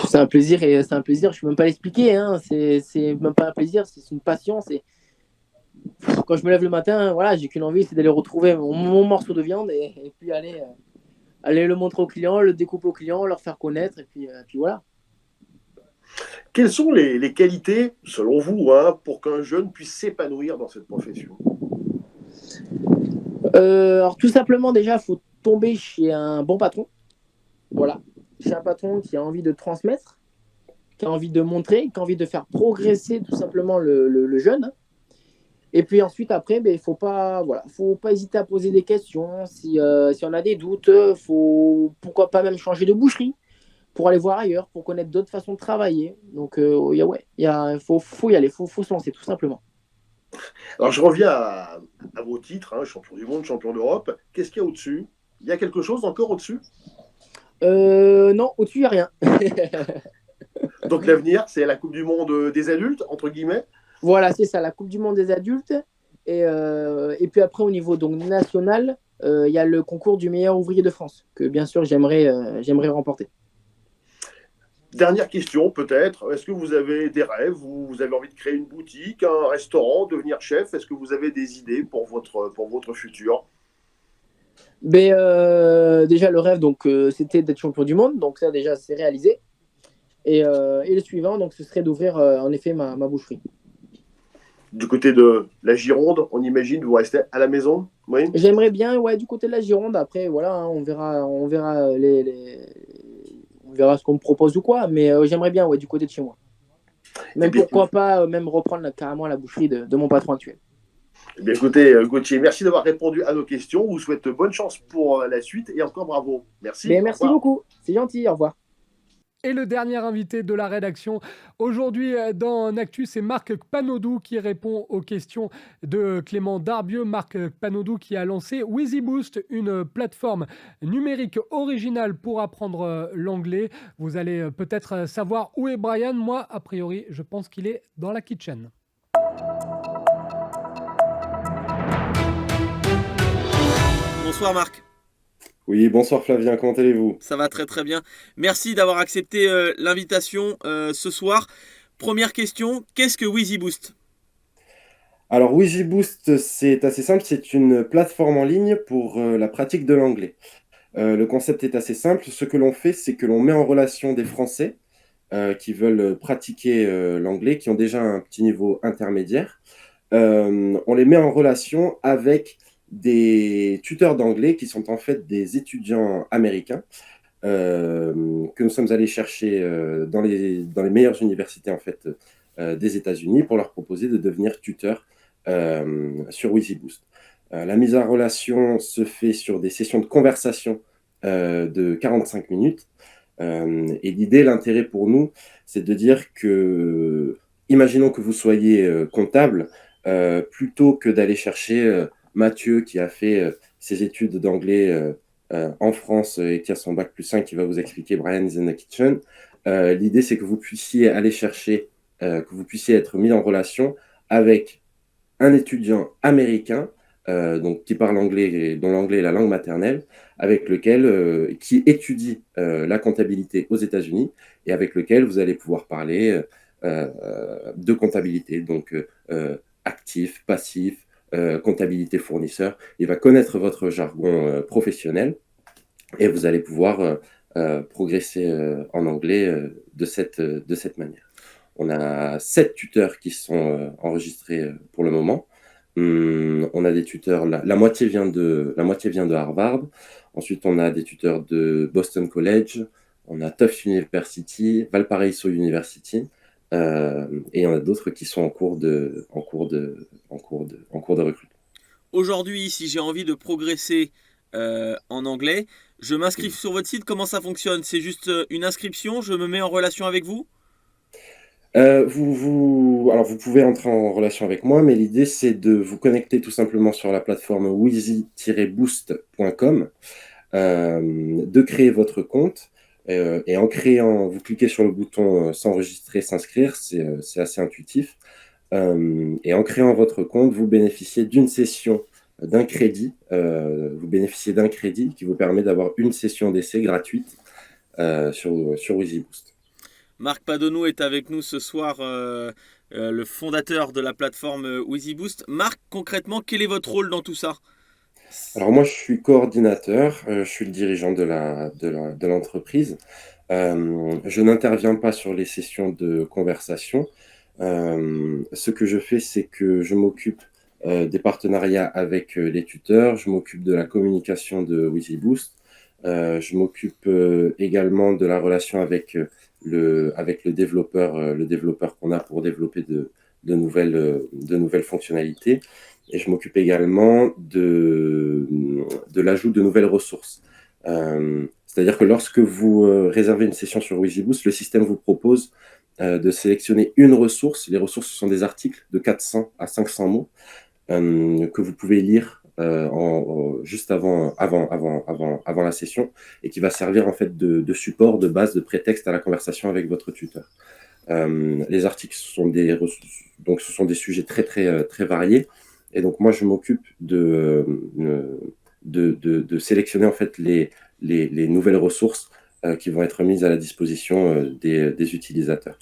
C'est un plaisir, et c'est un plaisir, je ne peux même pas l'expliquer, hein. C'est même pas un plaisir, c'est une passion. Quand je me lève le matin, voilà, j'ai qu'une envie, c'est d'aller retrouver mon morceau de viande et puis aller le montrer aux clients, le découper aux clients, leur faire connaître, et puis voilà. Quelles sont les qualités, selon vous, hein, pour qu'un jeune puisse s'épanouir dans cette profession? Alors tout simplement, déjà, il faut tomber chez un bon patron. Voilà, chez un patron qui a envie de transmettre, qui a envie de montrer, qui a envie de faire progresser tout simplement le jeune. Et puis ensuite, après, il ne faut pas hésiter à poser des questions. Si on a des doutes, pourquoi pas même changer de boucherie pour aller voir ailleurs, pour connaître d'autres façons de travailler. Donc, faut y aller, faut se lancer tout simplement. Alors, je reviens à vos titres, hein, champion du monde, champion d'Europe. Qu'est-ce qu'il y a au-dessus? Il y a quelque chose encore au-dessus? Non, au-dessus, il n'y a rien. Donc, l'avenir, c'est la Coupe du Monde des adultes, entre guillemets? Voilà, c'est ça, la Coupe du Monde des adultes. Et puis après, au niveau donc, national, il y a le concours du meilleur ouvrier de France, que bien sûr, j'aimerais remporter. Dernière question, peut-être. Est-ce que vous avez des rêves? Vous avez envie de créer une boutique, un restaurant, devenir chef? Est-ce que vous avez des idées pour votre futur? Déjà, le rêve, donc, c'était d'être champion du monde. Donc ça, déjà, c'est réalisé. Et le suivant, donc, ce serait d'ouvrir, en effet, ma boucherie. Du côté de la Gironde, on imagine, vous restez à la maison? Oui. J'aimerais bien, ouais, du côté de la Gironde. Après, voilà, hein, on verra on verra ce qu'on me propose ou quoi. Mais j'aimerais bien, ouais, du côté de chez moi. Même pourquoi pas, même reprendre carrément la boucherie de mon patron actuel. Eh bien, écoutez, Gauthier, merci d'avoir répondu à nos questions. On vous souhaite bonne chance pour la suite et encore bravo. Merci. Merci beaucoup. C'est gentil. Au revoir. Et le dernier invité de la rédaction aujourd'hui dans Actu, c'est Marc Panodou qui répond aux questions de Clément Darbieux. Marc Panodou qui a lancé WheezyBoost, une plateforme numérique originale pour apprendre l'anglais. Vous allez peut-être savoir où est Brian. Moi, a priori, je pense qu'il est dans la kitchen. Bonsoir Marc. Oui, bonsoir Flavien, comment allez-vous? Ça va très très bien. Merci d'avoir accepté l'invitation ce soir. Première question, qu'est-ce que WheezyBoost? Alors WheezyBoost, c'est assez simple, c'est une plateforme en ligne pour la pratique de l'anglais. Le concept est assez simple, ce que l'on fait, c'est que l'on met en relation des Français qui veulent pratiquer l'anglais, qui ont déjà un petit niveau intermédiaire. On les met en relation avec des tuteurs d'anglais qui sont en fait des étudiants américains que nous sommes allés chercher dans les meilleures universités en fait, des États-Unis pour leur proposer de devenir tuteurs sur WheezyBoost. La mise en relation se fait sur des sessions de conversation de 45 minutes Et l'idée, l'intérêt pour nous, c'est de dire que, imaginons que vous soyez comptable, plutôt que d'aller chercher Mathieu qui a fait ses études d'anglais en France et qui a son bac+5 qui va vous expliquer Brian is in the kitchen. L'idée, c'est que vous puissiez aller chercher, que vous puissiez être mis en relation avec un étudiant américain, donc qui parle anglais et dont l'anglais est la langue maternelle, avec lequel qui étudie la comptabilité aux États-Unis et avec lequel vous allez pouvoir parler de comptabilité, donc actif, passif, comptabilité fournisseur. Il va connaître votre jargon professionnel et vous allez pouvoir progresser en anglais de cette manière. On a 7 tuteurs qui sont enregistrés pour le moment. On a des tuteurs, la moitié vient de Harvard. Ensuite, on a des tuteurs de Boston College, on a Tufts University, Valparaiso University, et il y en a d'autres qui sont en cours de recrutement. Aujourd'hui, si j'ai envie de progresser en anglais, je m'inscris sur votre site. Comment ça fonctionne? C'est juste une inscription? Je me mets en relation avec vous? Alors, vous pouvez entrer en relation avec moi, mais l'idée, c'est de vous connecter tout simplement sur la plateforme wheezy-boost.com, de créer votre compte, et en créant, vous cliquez sur le bouton s'enregistrer, s'inscrire, c'est assez intuitif. Et en créant votre compte, vous bénéficiez d'une session d'un crédit. Vous bénéficiez d'un crédit qui vous permet d'avoir une session d'essai gratuite sur Wheezy Boost. Marc Padonou est avec nous ce soir, le fondateur de la plateforme Wheezy Boost. Marc, concrètement, quel est votre rôle dans tout ça? Alors moi, je suis coordinateur, je suis le dirigeant de l'entreprise. Je n'interviens pas sur les sessions de conversation. Ce que je fais, c'est que je m'occupe des partenariats avec les tuteurs, je m'occupe de la communication de Wheezy Boost, je m'occupe également de la relation avec le développeur qu'on a pour développer de nouvelles fonctionnalités. Et je m'occupe également de l'ajout de nouvelles ressources. C'est-à-dire que lorsque vous réservez une session sur Wheezy Boost, le système vous propose de sélectionner une ressource. Les ressources, ce sont des articles de 400 à 500 mots que vous pouvez lire juste avant la session et qui va servir en fait de support, de base, de prétexte à la conversation avec votre tuteur. Les articles ce sont des sujets très, très, très variés. Et donc, moi, je m'occupe de sélectionner en fait les nouvelles ressources qui vont être mises à la disposition des utilisateurs.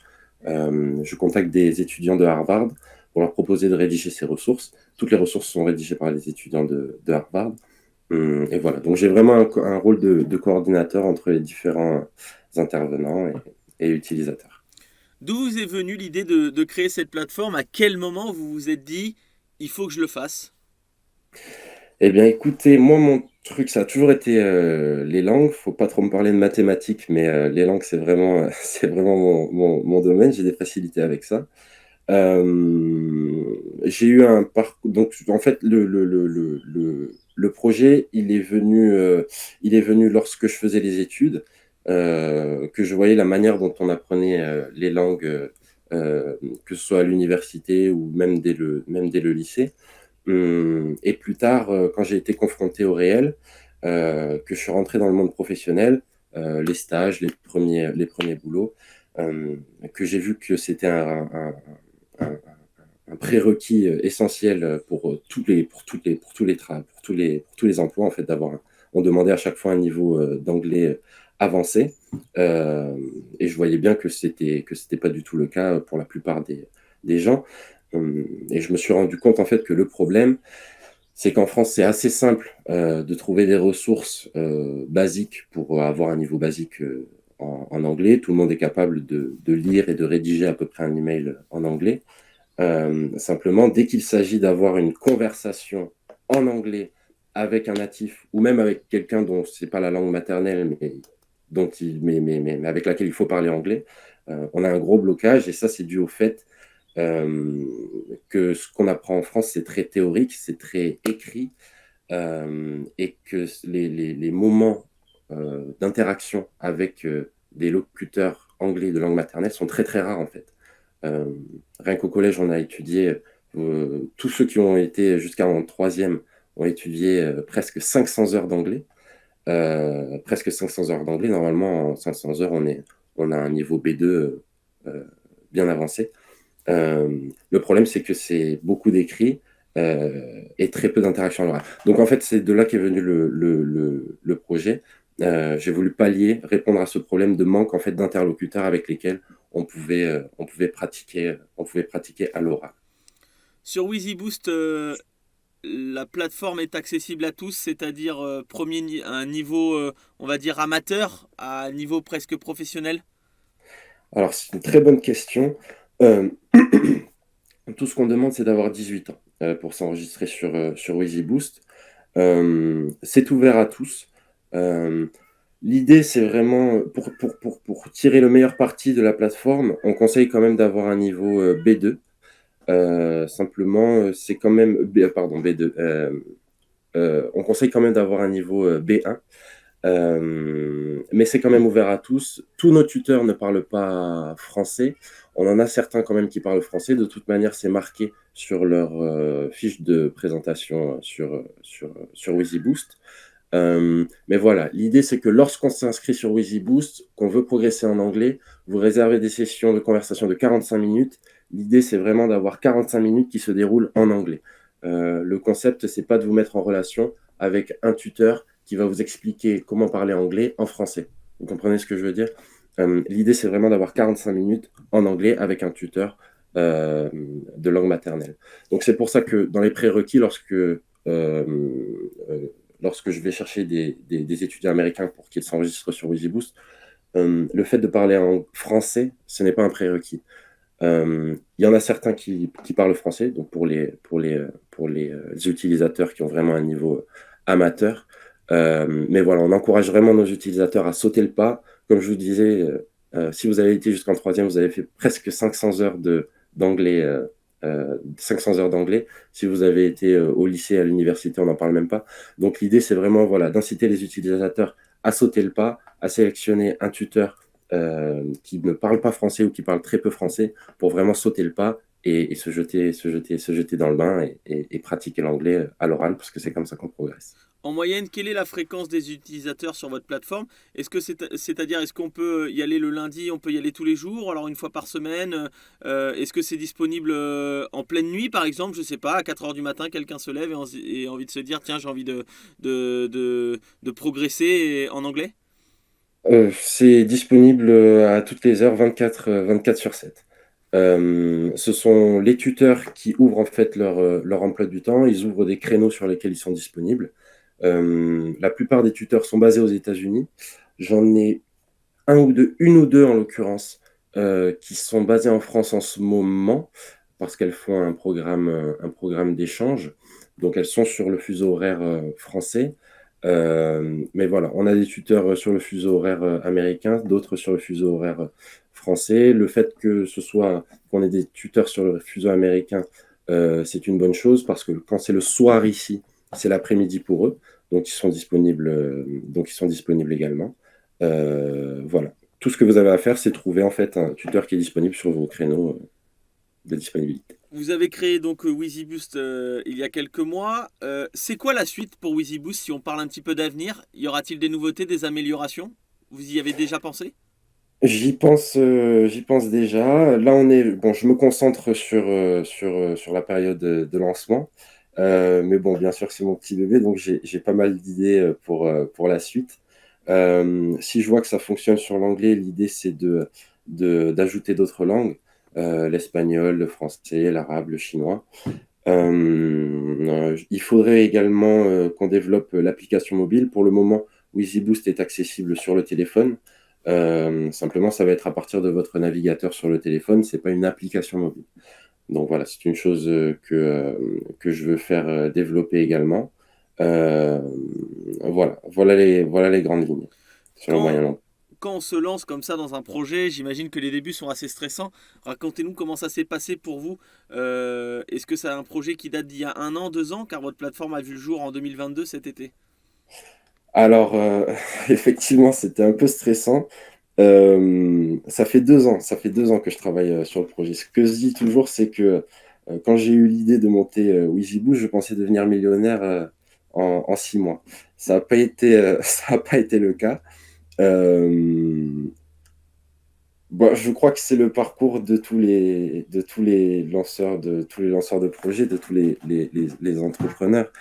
Je contacte des étudiants de Harvard pour leur proposer de rédiger ces ressources. Toutes les ressources sont rédigées par les étudiants de Harvard. Et voilà, donc j'ai vraiment un rôle de coordinateur entre les différents intervenants et utilisateurs. D'où vous est venue l'idée de créer cette plateforme? À quel moment vous vous êtes dit il faut que je le fasse? Eh bien, écoutez, moi, mon truc, ça a toujours été les langues. Faut pas trop me parler de mathématiques, mais les langues, c'est vraiment, c'est vraiment mon domaine. J'ai des facilités avec ça. J'ai eu un parcours. Donc, en fait, le projet, il est venu lorsque je faisais les études, que je voyais la manière dont on apprenait les langues, que ce soit à l'université ou même dès le lycée. Et plus tard, quand j'ai été confronté au réel, que je suis rentré dans le monde professionnel, les stages, les premiers boulots, que j'ai vu que c'était un prérequis essentiel pour tous les emplois, en fait, on demandait à chaque fois un niveau d'anglais avancé, et je voyais bien que c'était pas du tout le cas pour la plupart des gens. Et je me suis rendu compte en fait que le problème, c'est qu'en France, c'est assez simple de trouver des ressources basiques pour avoir un niveau basique en anglais. Tout le monde est capable de lire et de rédiger à peu près un email en anglais. Simplement, dès qu'il s'agit d'avoir une conversation en anglais avec un natif ou même avec quelqu'un dont c'est pas la langue maternelle, mais avec laquelle il faut parler anglais, on a un gros blocage, et ça, c'est dû au fait que ce qu'on apprend en France, c'est très théorique, c'est très écrit, et que les moments d'interaction avec des locuteurs anglais de langue maternelle sont très très rares en fait. Rien qu'au collège, on a étudié, tous ceux qui ont été jusqu'en troisième ont étudié presque 500 heures d'anglais. Presque 500 heures d'anglais. Normalement, en 500 heures, on a un niveau B2 bien avancé. Le problème, c'est que c'est beaucoup d'écrits et très peu d'interaction à l'oral. Donc, en fait, c'est de là qu'est venu le projet. J'ai voulu pallier, répondre à ce problème de manque en fait, d'interlocuteurs avec lesquels on pouvait pratiquer à l'oral. Sur WheezyBoost, la plateforme est accessible à tous, c'est-à-dire un niveau, on va dire, amateur, à un niveau presque professionnel? Alors, c'est une très bonne question. Tout ce qu'on demande, c'est d'avoir 18 ans pour s'enregistrer sur WheezyBoost. C'est ouvert à tous. L'idée, c'est vraiment, pour tirer le meilleur parti de la plateforme, on conseille quand même d'avoir un niveau B2. Simplement, c'est quand même... pardon, B2. On conseille quand même d'avoir un niveau B1. Mais c'est quand même ouvert à tous. Tous nos tuteurs ne parlent pas français. On en a certains quand même qui parlent français. De toute manière, c'est marqué sur leur fiche de présentation sur WheezyBoost. Mais voilà, l'idée c'est que lorsqu'on s'inscrit sur WheezyBoost, qu'on veut progresser en anglais, vous réservez des sessions de conversation de 45 minutes. L'idée c'est vraiment d'avoir 45 minutes qui se déroulent en anglais. Le concept, c'est pas de vous mettre en relation avec un tuteur qui va vous expliquer comment parler anglais en français. Vous comprenez ce que je veux dire? L'idée, c'est vraiment d'avoir 45 minutes en anglais avec un tuteur de langue maternelle. Donc, c'est pour ça que dans les prérequis, lorsque je vais chercher des étudiants américains pour qu'ils s'enregistrent sur WheezyBoost, le fait de parler en français, ce n'est pas un prérequis. Il y en a certains qui parlent français, donc pour les utilisateurs qui ont vraiment un niveau amateur. Mais voilà, on encourage vraiment nos utilisateurs à sauter le pas. Comme je vous disais, si vous avez été jusqu'en troisième, vous avez fait presque 500 heures d'anglais. 500 heures d'anglais. Si vous avez été au lycée, à l'université, on n'en parle même pas. Donc l'idée, c'est vraiment d'inciter les utilisateurs à sauter le pas, à sélectionner un tuteur qui ne parle pas français ou qui parle très peu français pour vraiment sauter le pas et se jeter dans le bain et pratiquer l'anglais à l'oral parce que c'est comme ça qu'on progresse. En moyenne, quelle est la fréquence des utilisateurs sur votre plateforme? C'est-à-dire, est-ce qu'on peut y aller le lundi, on peut y aller tous les jours, alors une fois par semaine? Est-ce que c'est disponible en pleine nuit, par exemple? Je sais pas, à 4 heures du matin, quelqu'un se lève et a envie de se dire, tiens, j'ai envie de progresser en anglais? C'est disponible à toutes les heures, 24 sur 7. Ce sont les tuteurs qui ouvrent en fait leur emploi du temps. Ils ouvrent des créneaux sur lesquels ils sont disponibles. La plupart des tuteurs sont basés aux États-Unis. J'en ai une ou deux en l'occurrence qui sont basés en France en ce moment parce qu'elles font un programme d'échange. Donc elles sont sur le fuseau horaire français. Mais voilà, on a des tuteurs sur le fuseau horaire américain, d'autres sur le fuseau horaire français. Le fait qu'on ait des tuteurs sur le fuseau américain, c'est une bonne chose parce que quand c'est le soir ici, c'est l'après-midi pour eux. Donc ils sont disponibles également. Voilà. Tout ce que vous avez à faire, c'est trouver en fait un tuteur qui est disponible sur vos créneaux de disponibilité. Vous avez créé donc WheezyBoost il y a quelques mois. C'est quoi la suite pour WheezyBoost si on parle un petit peu d'avenir? Y aura-t-il des nouveautés, des améliorations? Vous y avez déjà pensé? J'y pense déjà. Là, je me concentre sur la période de lancement. Mais bon, bien sûr, c'est mon petit bébé, donc j'ai pas mal d'idées pour la suite. Si je vois que ça fonctionne sur l'anglais, l'idée c'est d'ajouter d'autres langues, l'espagnol, le français, l'arabe, le chinois. Il faudrait également qu'on développe l'application mobile. Pour le moment, WheezyBoost est accessible sur le téléphone. Simplement, ça va être à partir de votre navigateur sur le téléphone, c'est pas une application mobile. Donc voilà, c'est une chose que je veux faire développer également. Voilà les grandes lignes sur le moyen long. Quand on se lance comme ça dans un projet, j'imagine que les débuts sont assez stressants. Racontez-nous comment ça s'est passé pour vous. Est-ce que c'est un projet qui date d'il y a 1 an, 2 ans, car votre plateforme a vu le jour en 2022 cet été? Alors, effectivement, c'était un peu stressant. Ça fait 2 ans que je travaille sur le projet. Ce que je dis toujours, c'est que quand j'ai eu l'idée de monter WheezyBoost, je pensais devenir millionnaire en 6 mois. Ça n'a pas été, ça a pas été le cas. Bon, je crois que c'est le parcours de tous les lanceurs de projets, de tous les entrepreneurs.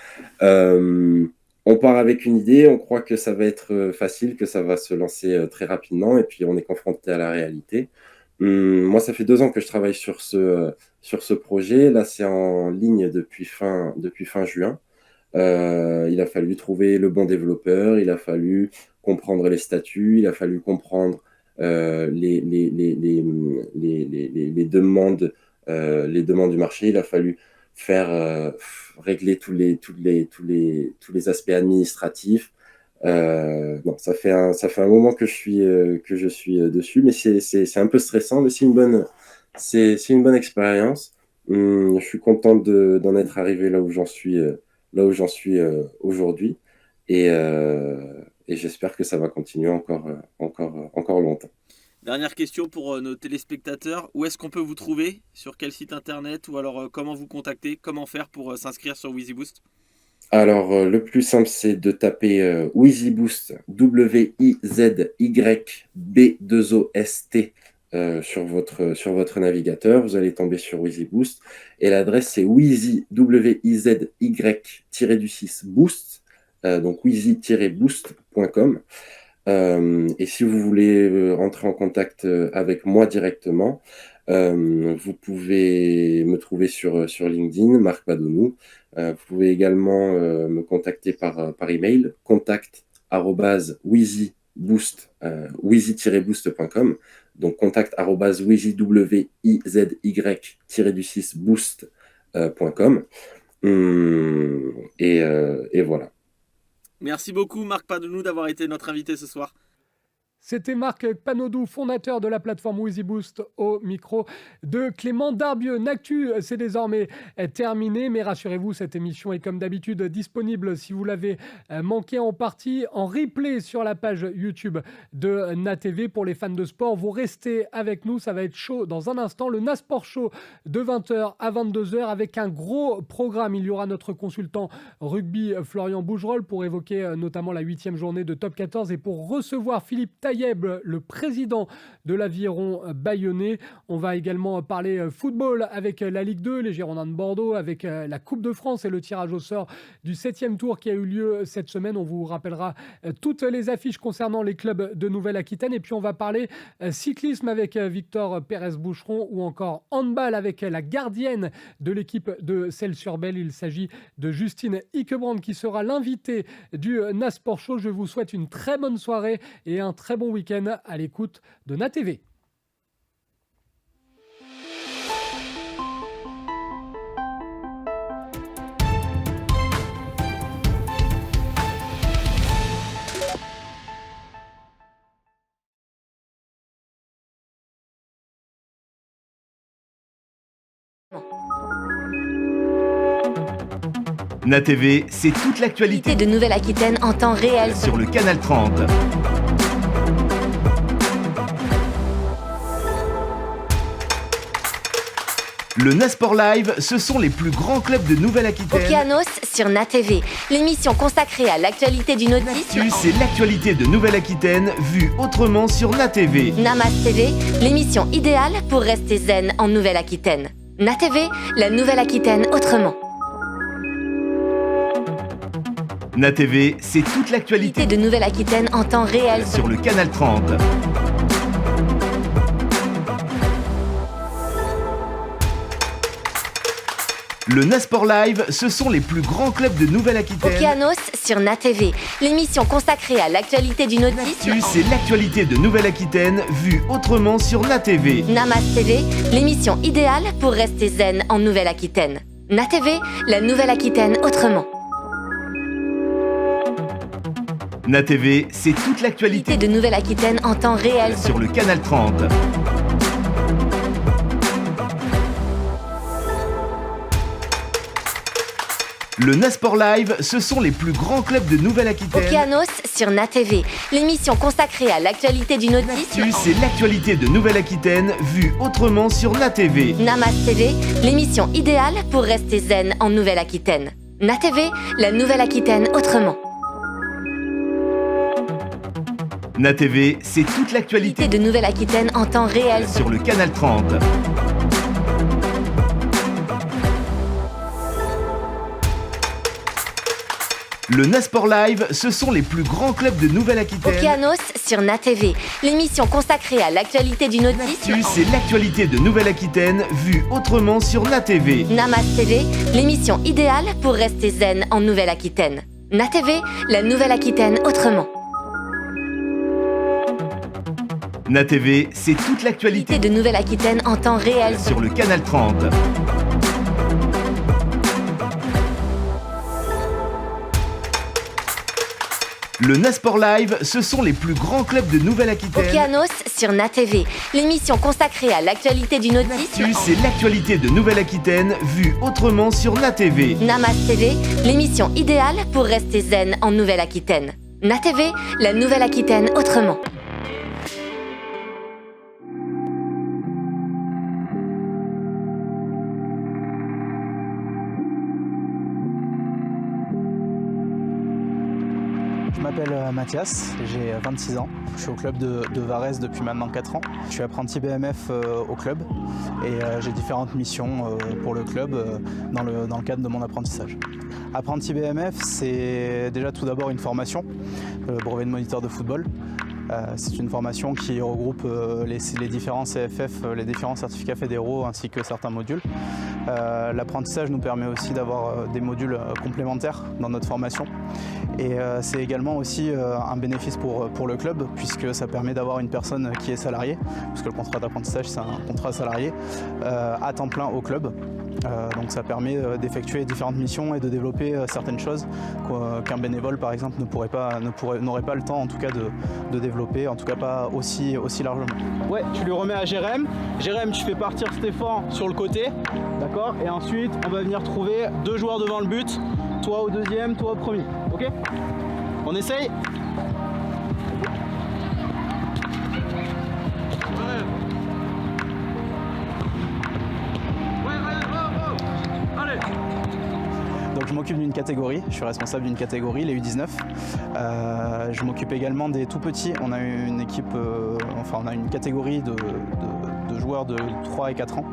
On part avec une idée, on croit que ça va être facile, que ça va se lancer très rapidement, et puis on est confronté à la réalité. Moi, ça fait 2 ans que je travaille sur ce projet. Là, c'est en ligne depuis fin juin. Il a fallu trouver le bon développeur, il a fallu comprendre les statuts, il a fallu comprendre les demandes du marché, il a fallu régler tous les aspects administratifs. Bon, ça fait un moment que je suis dessus, mais c'est un peu stressant, mais c'est une bonne expérience. Je suis content d'en être arrivé là où j'en suis aujourd'hui, et j'espère que ça va continuer encore longtemps. Dernière question pour nos téléspectateurs. Où est-ce qu'on peut vous trouver? Sur quel site internet? Ou alors comment vous contacter? Comment faire pour s'inscrire sur WheezyBoost? Alors, le plus simple, c'est de taper WheezyBoost, WYZYB2OST sur votre navigateur. Vous allez tomber sur WheezyBoost. Et l'adresse, c'est Wheezy, WYZY-du-6 Boost, donc wheezy-boost.com. Et si vous voulez rentrer en contact avec moi directement, vous pouvez me trouver sur LinkedIn, Marc Padonou. Vous pouvez également me contacter par email, contact@wheezy-boost.com. Donc contact@wheezy-boost.com. Et voilà. Merci beaucoup Marc Padonou d'avoir été notre invité ce soir. C'était Marc Panodou, fondateur de la plateforme WheezyBoost, au micro de Clément Darbieux. L'actu, c'est désormais terminé, mais rassurez-vous, cette émission est comme d'habitude disponible si vous l'avez manqué en partie en replay sur la page YouTube de NATV. Pour les fans de sport, vous restez avec nous, ça va être chaud dans un instant. Le NASport Show de 20h à 22h avec un gros programme. Il y aura notre consultant rugby Florian Bougerolles pour évoquer notamment la 8e journée de Top 14 et pour recevoir Philippe Taïeb, le président de l'Aviron bayonnais. On va également parler football avec la Ligue 2, les Girondins de Bordeaux, avec la Coupe de France et le tirage au sort du 7e tour qui a eu lieu cette semaine. On vous rappellera toutes les affiches concernant les clubs de Nouvelle-Aquitaine. Et puis on va parler cyclisme avec Victor Pérez-Boucheron ou encore handball avec la gardienne de l'équipe de Celles-sur-Belle. Il s'agit de Justine Hickebrand qui sera l'invitée du NASport Show. Je vous souhaite une très bonne soirée et un très bon week-end à l'écoute de NATV. NATV, c'est toute l'actualité de Nouvelle-Aquitaine en temps réel sur le canal 30. Le NASport Live, ce sont les plus grands clubs de Nouvelle-Aquitaine. Okeanos sur NATV, l'émission consacrée à l'actualité du nautisme. C'est l'actualité de Nouvelle-Aquitaine vue autrement sur NATV. Namas TV, l'émission idéale pour rester zen en Nouvelle-Aquitaine. NATV, la Nouvelle-Aquitaine autrement. NATV, c'est toute l'actualité de Nouvelle-Aquitaine en temps réel sur le canal 30. Le NASport Live, ce sont les plus grands clubs de Nouvelle-Aquitaine. Okeanos sur NATV, l'émission consacrée à l'actualité du nautisme. C'est l'actualité de Nouvelle-Aquitaine vue autrement sur NATV. Namas TV, l'émission idéale pour rester zen en Nouvelle-Aquitaine. NATV, la Nouvelle-Aquitaine autrement. NATV, c'est toute l'actualité de Nouvelle-Aquitaine en temps réel sur le canal 30. Le Nasport Live, ce sont les plus grands clubs de Nouvelle-Aquitaine. Okeanos sur NATV, l'émission consacrée à l'actualité du nautisme. C'est l'actualité de Nouvelle-Aquitaine vue autrement sur NATV. Namas TV, l'émission idéale pour rester zen en Nouvelle-Aquitaine. NATV, la Nouvelle-Aquitaine autrement. NATV, c'est toute l'actualité De Nouvelle-Aquitaine en temps réel. sur le canal 30. Le Nasport Live, ce sont les plus grands clubs de Nouvelle-Aquitaine. Okeanos sur NATV, l'émission consacrée à l'actualité du nautisme. C'est l'actualité de Nouvelle-Aquitaine vue autrement sur NATV. Namas TV, l'émission idéale pour rester zen en Nouvelle-Aquitaine. NATV, la Nouvelle-Aquitaine autrement. NATV, c'est toute l'actualité De Nouvelle-Aquitaine en temps réel. sur le canal 30. Le Nasport Live, ce sont les plus grands clubs de Nouvelle-Aquitaine. Okeanos sur NATV, l'émission consacrée à l'actualité du nautisme. C'est l'actualité de Nouvelle-Aquitaine vue autrement sur NATV. Namas TV, l'émission idéale pour rester zen en Nouvelle-Aquitaine. NATV, la Nouvelle-Aquitaine autrement. Je m'appelle Mathias, j'ai 26 ans. Je suis au club de Varese depuis maintenant 4 ans. Je suis apprenti BMF au club et j'ai différentes missions pour le club dans le cadre de mon apprentissage. Apprenti BMF, c'est déjà tout d'abord une formation, le brevet de moniteur de football. C'est une formation qui regroupe les différents CFF, les différents certificats fédéraux ainsi que certains modules. L'apprentissage nous permet aussi d'avoir des modules complémentaires dans notre formation. Et c'est également aussi un bénéfice pour le club puisque ça permet d'avoir une personne qui est salariée, puisque le contrat d'apprentissage c'est un contrat salarié, à temps plein au club. Donc ça permet d'effectuer différentes missions et de développer certaines choses qu'un bénévole par exemple n'aurait pas le temps en tout cas de développer, en tout cas pas aussi largement. Ouais, tu lui remets à Jérém. Jérém, tu fais partir Stéphane sur le côté, d'accord? Et ensuite on va venir trouver 2 joueurs devant le but, toi au deuxième, toi au premier, ok? On essaye? Donc je m'occupe d'une catégorie, je suis responsable d'une catégorie, les U19. Je m'occupe également des tout petits. On a une équipe, on a une catégorie de joueurs de 3 et 4 ans.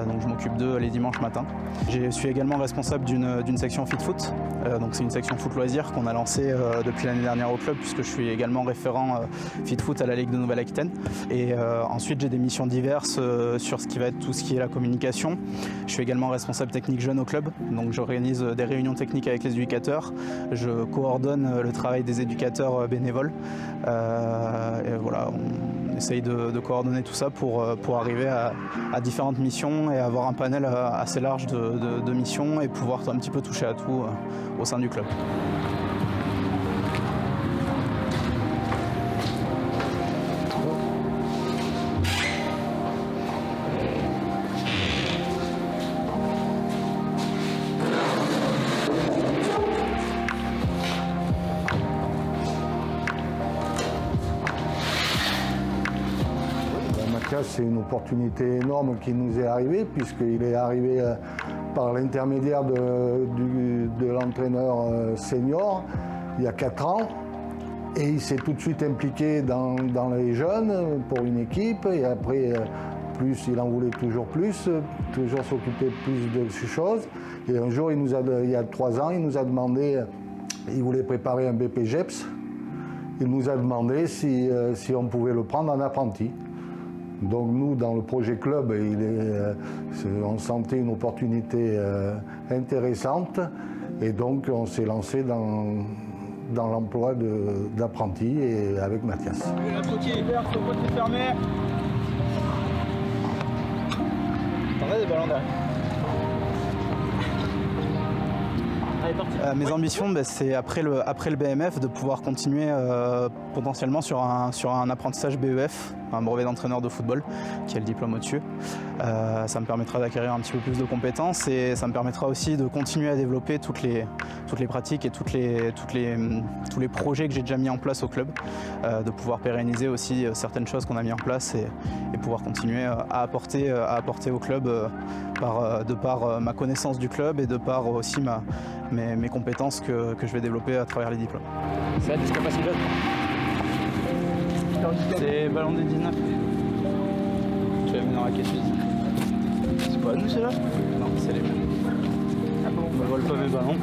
Donc je m'occupe d'eux les dimanches matins. Je suis également responsable d'une section Fit Foot. Donc c'est une section foot loisirs qu'on a lancée depuis l'année dernière au club puisque je suis également référent Fit Foot à la Ligue de Nouvelle-Aquitaine. Et ensuite j'ai des missions diverses sur ce qui va être tout ce qui est la communication. Je suis également responsable technique jeune au club. Donc j'organise des réunions techniques avec les éducateurs. Je coordonne le travail des éducateurs bénévoles. Et voilà, on essaye de coordonner tout ça pour arriver à différentes missions et avoir un panel assez large de missions et pouvoir un petit peu toucher à tout au sein du club. C'est une opportunité énorme qui nous est arrivée puisqu'il est arrivé par l'intermédiaire de l'entraîneur senior il y a 4 ans et il s'est tout de suite impliqué dans les jeunes pour une équipe et après il en voulait toujours s'occuper plus de ces choses et un jour il y a 3 ans il nous a demandé, il voulait préparer un BPGEPS, il nous a demandé si on pouvait le prendre en apprenti. Donc nous, dans le projet club, on sentait une opportunité intéressante et donc on s'est lancé dans l'emploi d'apprenti et avec Mathias. Apprenti ouvert, sur côté fermé. T'en as des ballons derrière. Mes ambitions, c'est après le BMF de pouvoir continuer potentiellement sur un apprentissage BEF, un brevet d'entraîneur de football, qui est le diplôme au-dessus. Ça me permettra d'acquérir un petit peu plus de compétences et ça me permettra aussi de continuer à développer toutes les pratiques et tous les projets que j'ai déjà mis en place au club, de pouvoir pérenniser aussi certaines choses qu'on a mis en place et pouvoir continuer à apporter au club de par ma connaissance du club et de par aussi mes compétences que je vais développer à travers les diplômes. C'est la discapacité. C'est ballon des 19. Tu l'as mis dans la caisse physique. C'est pas à nous celle-là? Non, c'est les mêmes. Ah bon, on vole pas mes ballons.